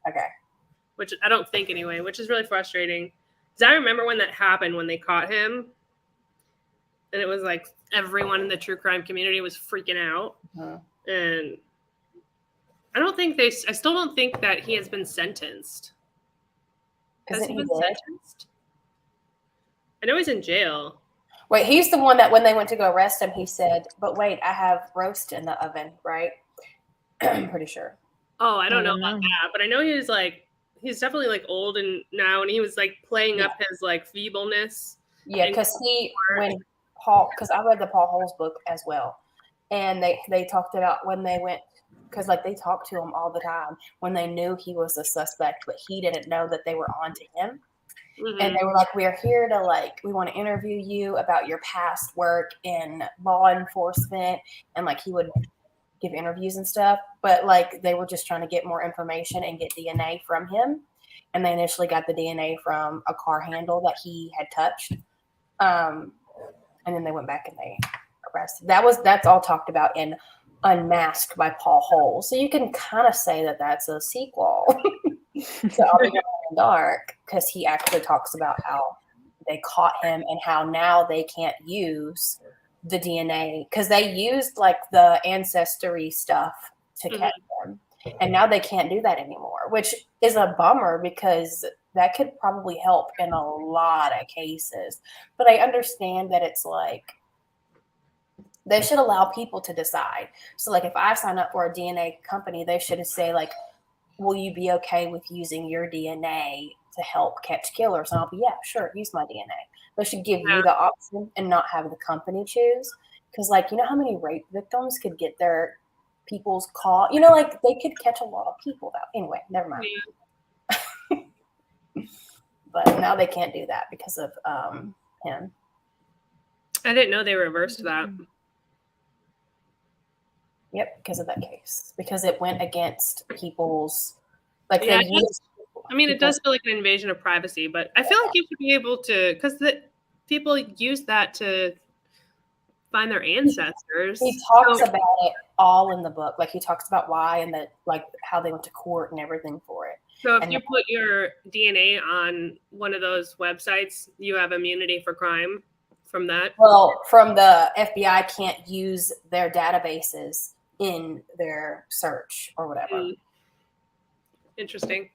Speaker 3: Okay.
Speaker 2: Which I don't think anyway, which is really frustrating. Because I remember when that happened, when they caught him, and it was like everyone in the true crime community was freaking out. And I still don't think that he has been sentenced. Has he been sentenced? I know he's in jail.
Speaker 3: Wait, he's the one that when they went to go arrest him, he said, but wait, I have roast in the oven, right? I'm pretty sure.
Speaker 2: Oh, I don't know about that, but I know he's definitely like old and now, and he was like playing up his like feebleness.
Speaker 3: Yeah, because because I read the Paul Holes book as well, and they talked about when they went, because like they talked to him all the time when they knew he was a suspect, but he didn't know that they were on to him. And they were like, we're here to we want to interview you about your past work in law enforcement. And like, he would give interviews and stuff, but like, they were just trying to get more information and get DNA from him. And they initially got the DNA from a car handle that he had touched. And then they went back and they arrested. That's all talked about in Unmasked by Paul Holes. So you can kind of say that that's a sequel to I'll Be Gone in the Dark, because he actually talks about how they caught him and how now they can't use the DNA because they used like the ancestry stuff to catch them, and now they can't do that anymore, which is a bummer because that could probably help in a lot of cases. But I understand that it's like they should allow people to decide. So like if I sign up for a DNA company, they should say like, will you be okay with using your DNA to help catch killers? And I'll be, yeah, sure, use my DNA. They should give you the option and not have the company choose. Because like, you know how many rape victims could get their people's caught? You know, like they could catch a lot of people that anyway, never mind. But now they can't do that because of him.
Speaker 2: I didn't know they reversed that.
Speaker 3: Yep, because of that case. Because it went against people's
Speaker 2: I mean, it does feel like an invasion of privacy, but I feel like you should be able to, because the people use that to find their ancestors.
Speaker 3: He talks about it all in the book. Like he talks about why and that, like how they went to court and everything for it.
Speaker 2: So if you put your DNA on one of those websites, you have immunity for crime from that?
Speaker 3: Well, from the FBI can't use their databases in their search or whatever.
Speaker 2: Interesting.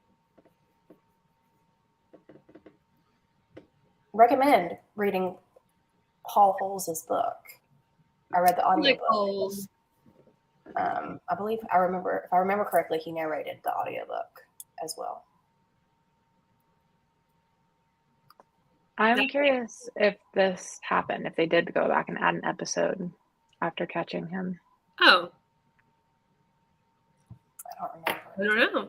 Speaker 3: Recommend reading Paul Holz's book. I read the audiobook. I believe if I remember correctly, he narrated the audiobook as well.
Speaker 1: I'm curious if this happened, if they did go back and add an episode after catching him.
Speaker 2: Oh.
Speaker 3: I don't remember.
Speaker 2: I don't know.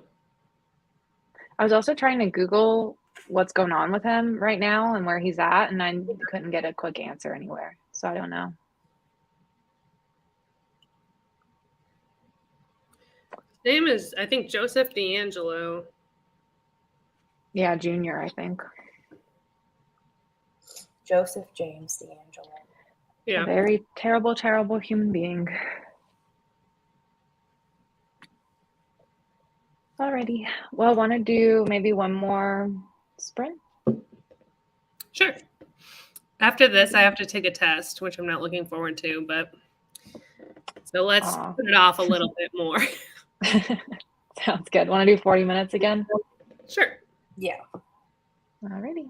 Speaker 1: I was also trying to Google what's going on with him right now and where he's at, and I couldn't get a quick answer anywhere. So I don't know.
Speaker 2: His name is, I think, Joseph D'Angelo.
Speaker 1: Yeah, Junior, I think.
Speaker 3: Joseph James D'Angelo.
Speaker 2: Yeah.
Speaker 1: A very terrible, terrible human being. Alrighty. Well, want to do maybe one more sprint?
Speaker 2: Sure. After this, I have to take a test, which I'm not looking forward to, but so let's put it off a little bit more.
Speaker 1: Sounds good. Want to do 40 minutes again?
Speaker 2: Sure.
Speaker 3: Yeah.
Speaker 1: Alrighty.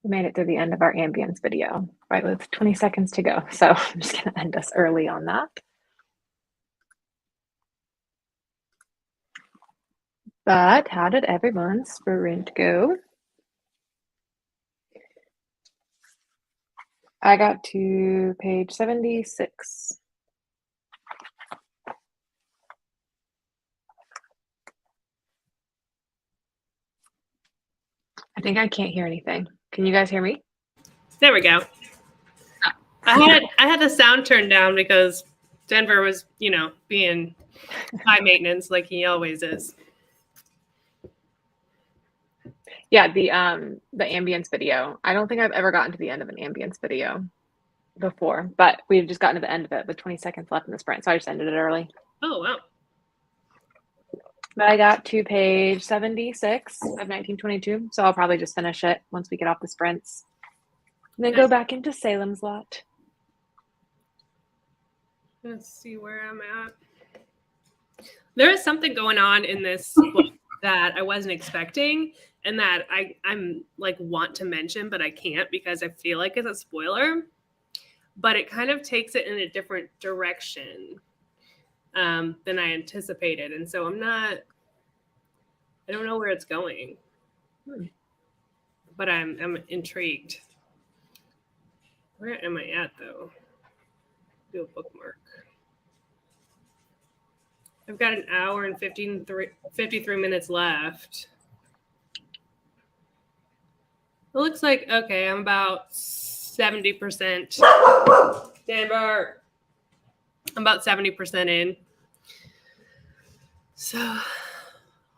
Speaker 1: We made it through the end of our ambience video, right, with 20 seconds to go. So I'm just going to end us early on that. But how did everyone's sprint go? I got to page 76. I think I can't hear anything. Can you guys hear me?
Speaker 2: There we go. I had the sound turned down because Denver was, being high maintenance like he always is.
Speaker 1: Yeah, the ambience video. I don't think I've ever gotten to the end of an ambience video before, but we've just gotten to the end of it with 20 seconds left in the sprint, so I just ended it early.
Speaker 2: Oh, wow.
Speaker 1: But I got to page 76 of 1922, so I'll probably just finish it once we get off the sprints. And then go back into Salem's Lot.
Speaker 2: Let's see where I'm at. There is something going on in this book that I wasn't expecting and that I'm like want to mention, but I can't because I feel like it's a spoiler. But it kind of takes it in a different direction than I anticipated. And so I don't know where it's going. But I'm intrigued. Where am I at, though? Do a bookmark. I've got an hour and 53 minutes left. It looks like, okay, I'm about 70%. Denver. I'm about 70% in. So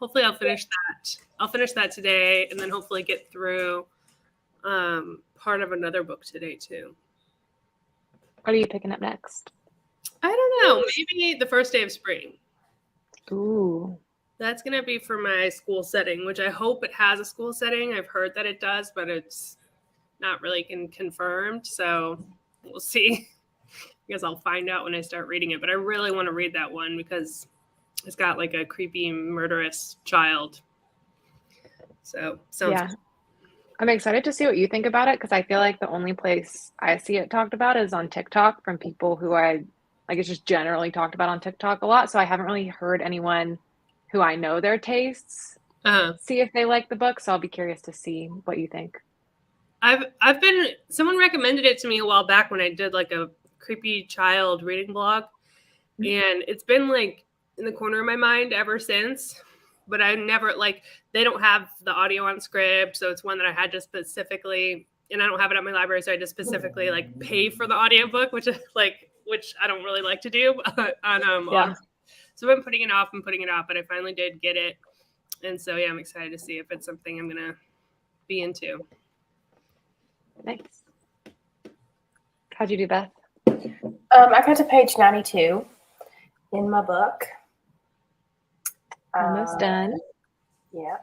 Speaker 2: hopefully I'll finish that. I'll finish that today and then hopefully get through part of another book today too.
Speaker 1: What are you picking up next?
Speaker 2: I don't know. Maybe the first day of spring.
Speaker 1: Ooh.
Speaker 2: That's going to be for my school setting, which I hope it has a school setting. I've heard that it does, but it's not really confirmed. So we'll see. I guess I'll find out when I start reading it. But I really want to read that one because it's got like a creepy, murderous child. So sounds
Speaker 1: yeah. I'm excited to see what you think about it because I feel like the only place I see it talked about is on TikTok from people who it's just generally talked about on TikTok a lot. So I haven't really heard anyone who I know their tastes see if they like the book. So I'll be curious to see what you think.
Speaker 2: Someone recommended it to me a while back when I did like a creepy child reading blog. And it's been like in the corner of my mind ever since. But I never they don't have the audio on Scribd. So it's one that I had to specifically, and I don't have it at my library. So I just specifically pay for the audiobook, which I don't really like to do on So I've been putting it off, but I finally did get it. And so, yeah, I'm excited to see if it's something I'm going to be into.
Speaker 1: Nice. How'd you do, Beth?
Speaker 3: I got to page 92 in my book.
Speaker 1: Almost done.
Speaker 3: Yeah.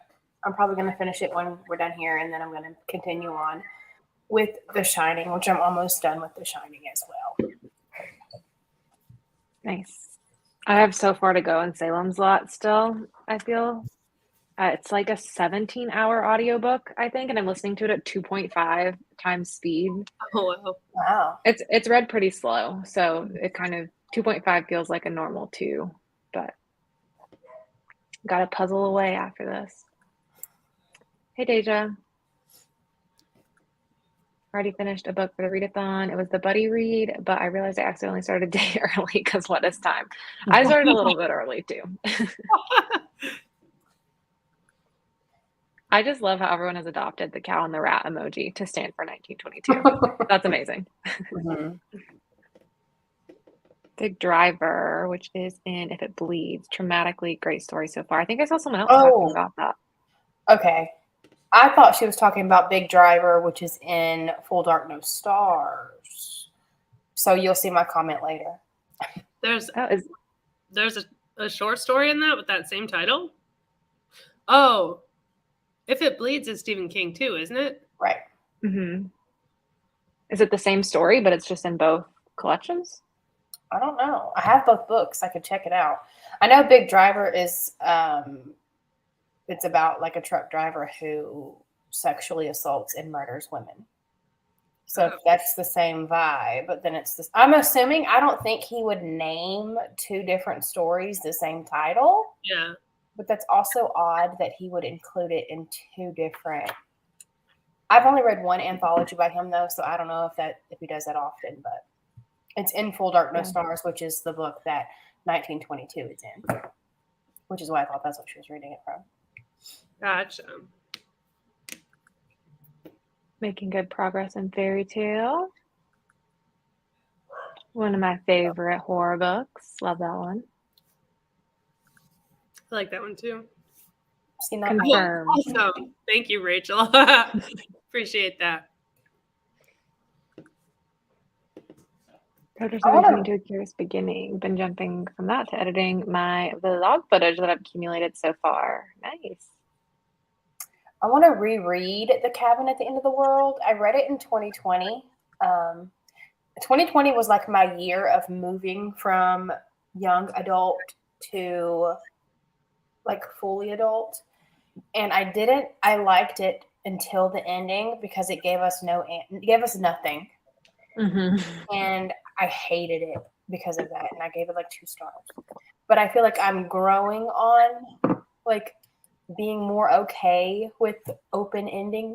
Speaker 3: I'm probably going to finish it when we're done here, and then I'm going to continue on with The Shining, which I'm almost done with The Shining as well.
Speaker 1: Nice. I have so far to go in Salem's Lot still, I feel. It's like a 17-hour audiobook, I think, and I'm listening to it at 2.5 times speed.
Speaker 2: Oh,
Speaker 3: wow.
Speaker 1: It's read pretty slow, so it kind of 2.5 feels like a normal 2, but got to puzzle away after this. Hey, Deja. Already finished a book for the readathon. It was the buddy read, but I realized I accidentally started a day early because what is time? I started a little bit early too. I just love how everyone has adopted the cow and the rat emoji to stand for 1922. That's amazing.
Speaker 3: Mm-hmm.
Speaker 1: Big Driver, which is in If It Bleeds. Traumatically great story so far. I think I saw someone else talking about that.
Speaker 3: Okay. I thought she was talking about Big Driver, which is in Full Dark No Stars. So you'll see my comment later.
Speaker 2: There's a short story in that with that same title? Oh, If It Bleeds is Stephen King too, isn't it?
Speaker 3: Right.
Speaker 1: Mm-hmm. Is it the same story, but it's just in both collections?
Speaker 3: I don't know. I have both books. I could check it out. I know Big Driver is... it's about like a truck driver who sexually assaults and murders women. So if that's the same vibe, but then it's this. I'm assuming, I don't think he would name two different stories the same title.
Speaker 2: Yeah.
Speaker 3: But that's also odd that he would include it in two different. I've only read one anthology by him though, so I don't know if he does that often, but it's in Full Dark No Stars, which is the book that 1922 is in, which is why I thought that's what she was reading it from.
Speaker 2: Gotcha.
Speaker 1: Making good progress in Fairy Tale. One of my favorite horror books. Love that one.
Speaker 2: I like that one too.
Speaker 3: Seen that?
Speaker 1: Confirmed.
Speaker 2: Awesome. Thank you, Rachel. Appreciate that.
Speaker 1: Characters moving into a curious beginning. Been jumping from that to editing my vlog footage that I've accumulated so far. Nice.
Speaker 3: I want to reread The Cabin at the End of the World. I read it in 2020. 2020 was like my year of moving from young adult to like fully adult. And I liked it until the ending because it gave us nothing.
Speaker 1: Mm-hmm.
Speaker 3: And I hated it because of that. And I gave it like 2 stars. But I feel like I'm growing on like being more okay with open ending.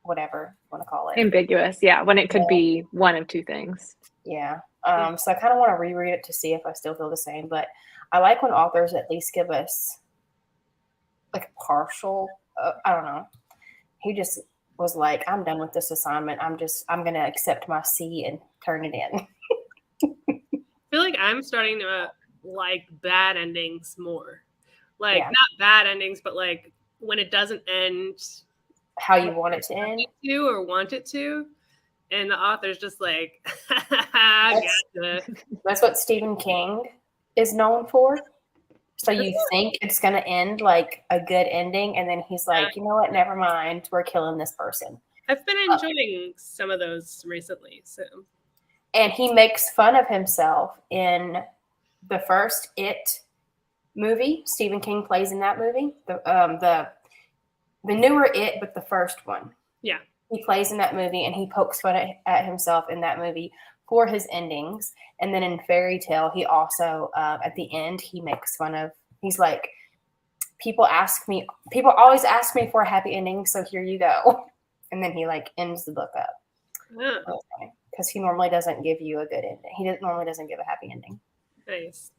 Speaker 3: Whatever you want to call it.
Speaker 1: Ambiguous, yeah, when it could be one of two things.
Speaker 3: Yeah. So I kind of want to reread it to see if I still feel the same. But I like when authors at least give us like a partial, I don't know. He just was like, I'm done with this assignment. I'm going to accept my C and turn it in.
Speaker 2: I feel like I'm starting to like bad endings more. Like, not bad endings, but like when it doesn't end
Speaker 3: how you want it to end.
Speaker 2: Or want it to. And the author's just like,
Speaker 3: that's what Stephen King is known for. So you think it's going to end like a good ending, and then he's like, you know what, never mind, we're killing this person.
Speaker 2: I've been enjoying some of those recently. So,
Speaker 3: and he makes fun of himself in the first It movie. Stephen King plays in that movie. The newer It, but the first one.
Speaker 2: Yeah.
Speaker 3: He plays in that movie, and he pokes fun at himself in that movie for his endings. And then in Fairy Tale, he also, at the end, he makes fun of, he's like, people always ask me for a happy ending, so here you go. And then he like ends the book up. Because he normally doesn't give you a good ending. He normally doesn't give a happy ending.
Speaker 2: Nice.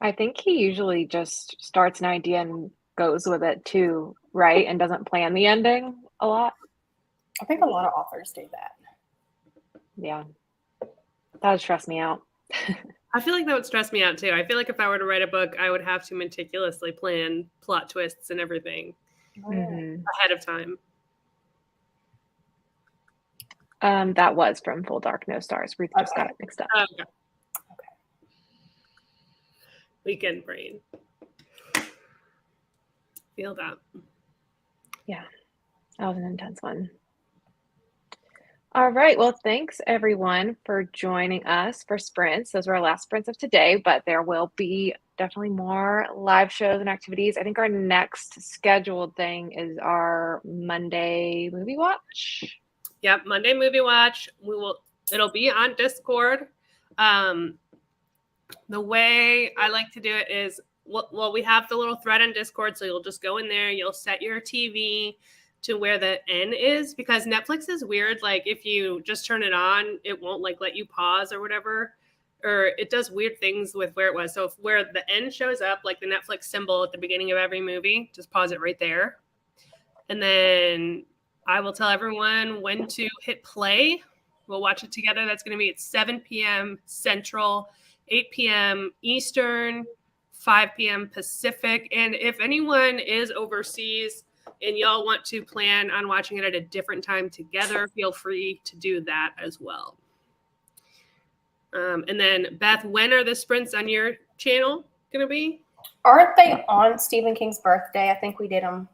Speaker 1: I think he usually just starts an idea and goes with it too, right? And doesn't plan the ending a lot.
Speaker 3: I think a lot of authors do that.
Speaker 1: Yeah. That would stress me out.
Speaker 2: I feel like that would stress me out too. I feel like if I were to write a book, I would have to meticulously plan plot twists and everything ahead of time.
Speaker 1: That was from Full Dark No Stars. Ruth just got it mixed up.
Speaker 2: Okay. Weekend brain. Feel that.
Speaker 1: Yeah, that was an intense one. All right. Well, thanks everyone for joining us for sprints. Those were our last sprints of today, but there will be definitely more live shows and activities. I think our next scheduled thing is our Monday movie watch.
Speaker 2: Yep, Monday movie watch. It'll be on Discord. The way I like to do it is, we have the little thread on Discord, so you'll just go in there, you'll set your TV to where the N is, because Netflix is weird. Like if you just turn it on, it won't like let you pause or whatever, or it does weird things with where it was. So where the N shows up, like the Netflix symbol at the beginning of every movie, just pause it right there. And then I will tell everyone when to hit play. We'll watch it together. That's going to be at 7 p.m. Central, 8 p.m. Eastern, 5 p.m. Pacific. And if anyone is overseas and y'all want to plan on watching it at a different time together, feel free to do that as well. And then, Beth, when are the sprints on your channel going to be?
Speaker 3: Aren't they on Stephen King's birthday? I think we did them.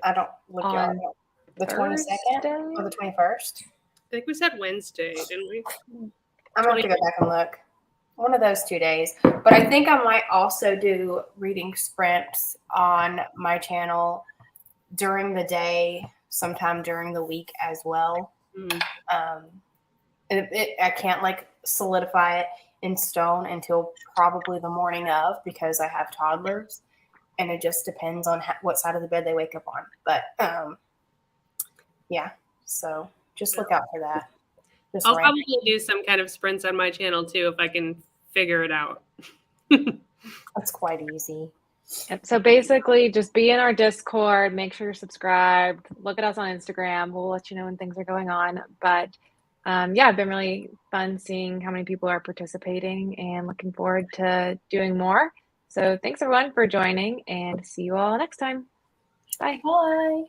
Speaker 3: I don't look on the 22nd or the 21st.
Speaker 2: I think we said Wednesday, didn't we?
Speaker 3: I'm going to have to go back and look. one of those 2 days. But I think I might also do reading sprints on my channel during the day, sometime during the week as well. I can't like solidify it in stone until probably the morning of, because I have toddlers, and it just depends on what side of the bed they wake up on. But yeah, so just look out for that.
Speaker 2: I'll probably do some kind of sprints on my channel too if I can figure it out.
Speaker 3: That's quite easy.
Speaker 1: So basically, just be in our Discord, make sure you're subscribed, look at us on Instagram. We'll let you know when things are going on. But yeah, it's been really fun seeing how many people are participating and looking forward to doing more. So thanks everyone for joining, and see you all next time. Bye.
Speaker 3: Bye.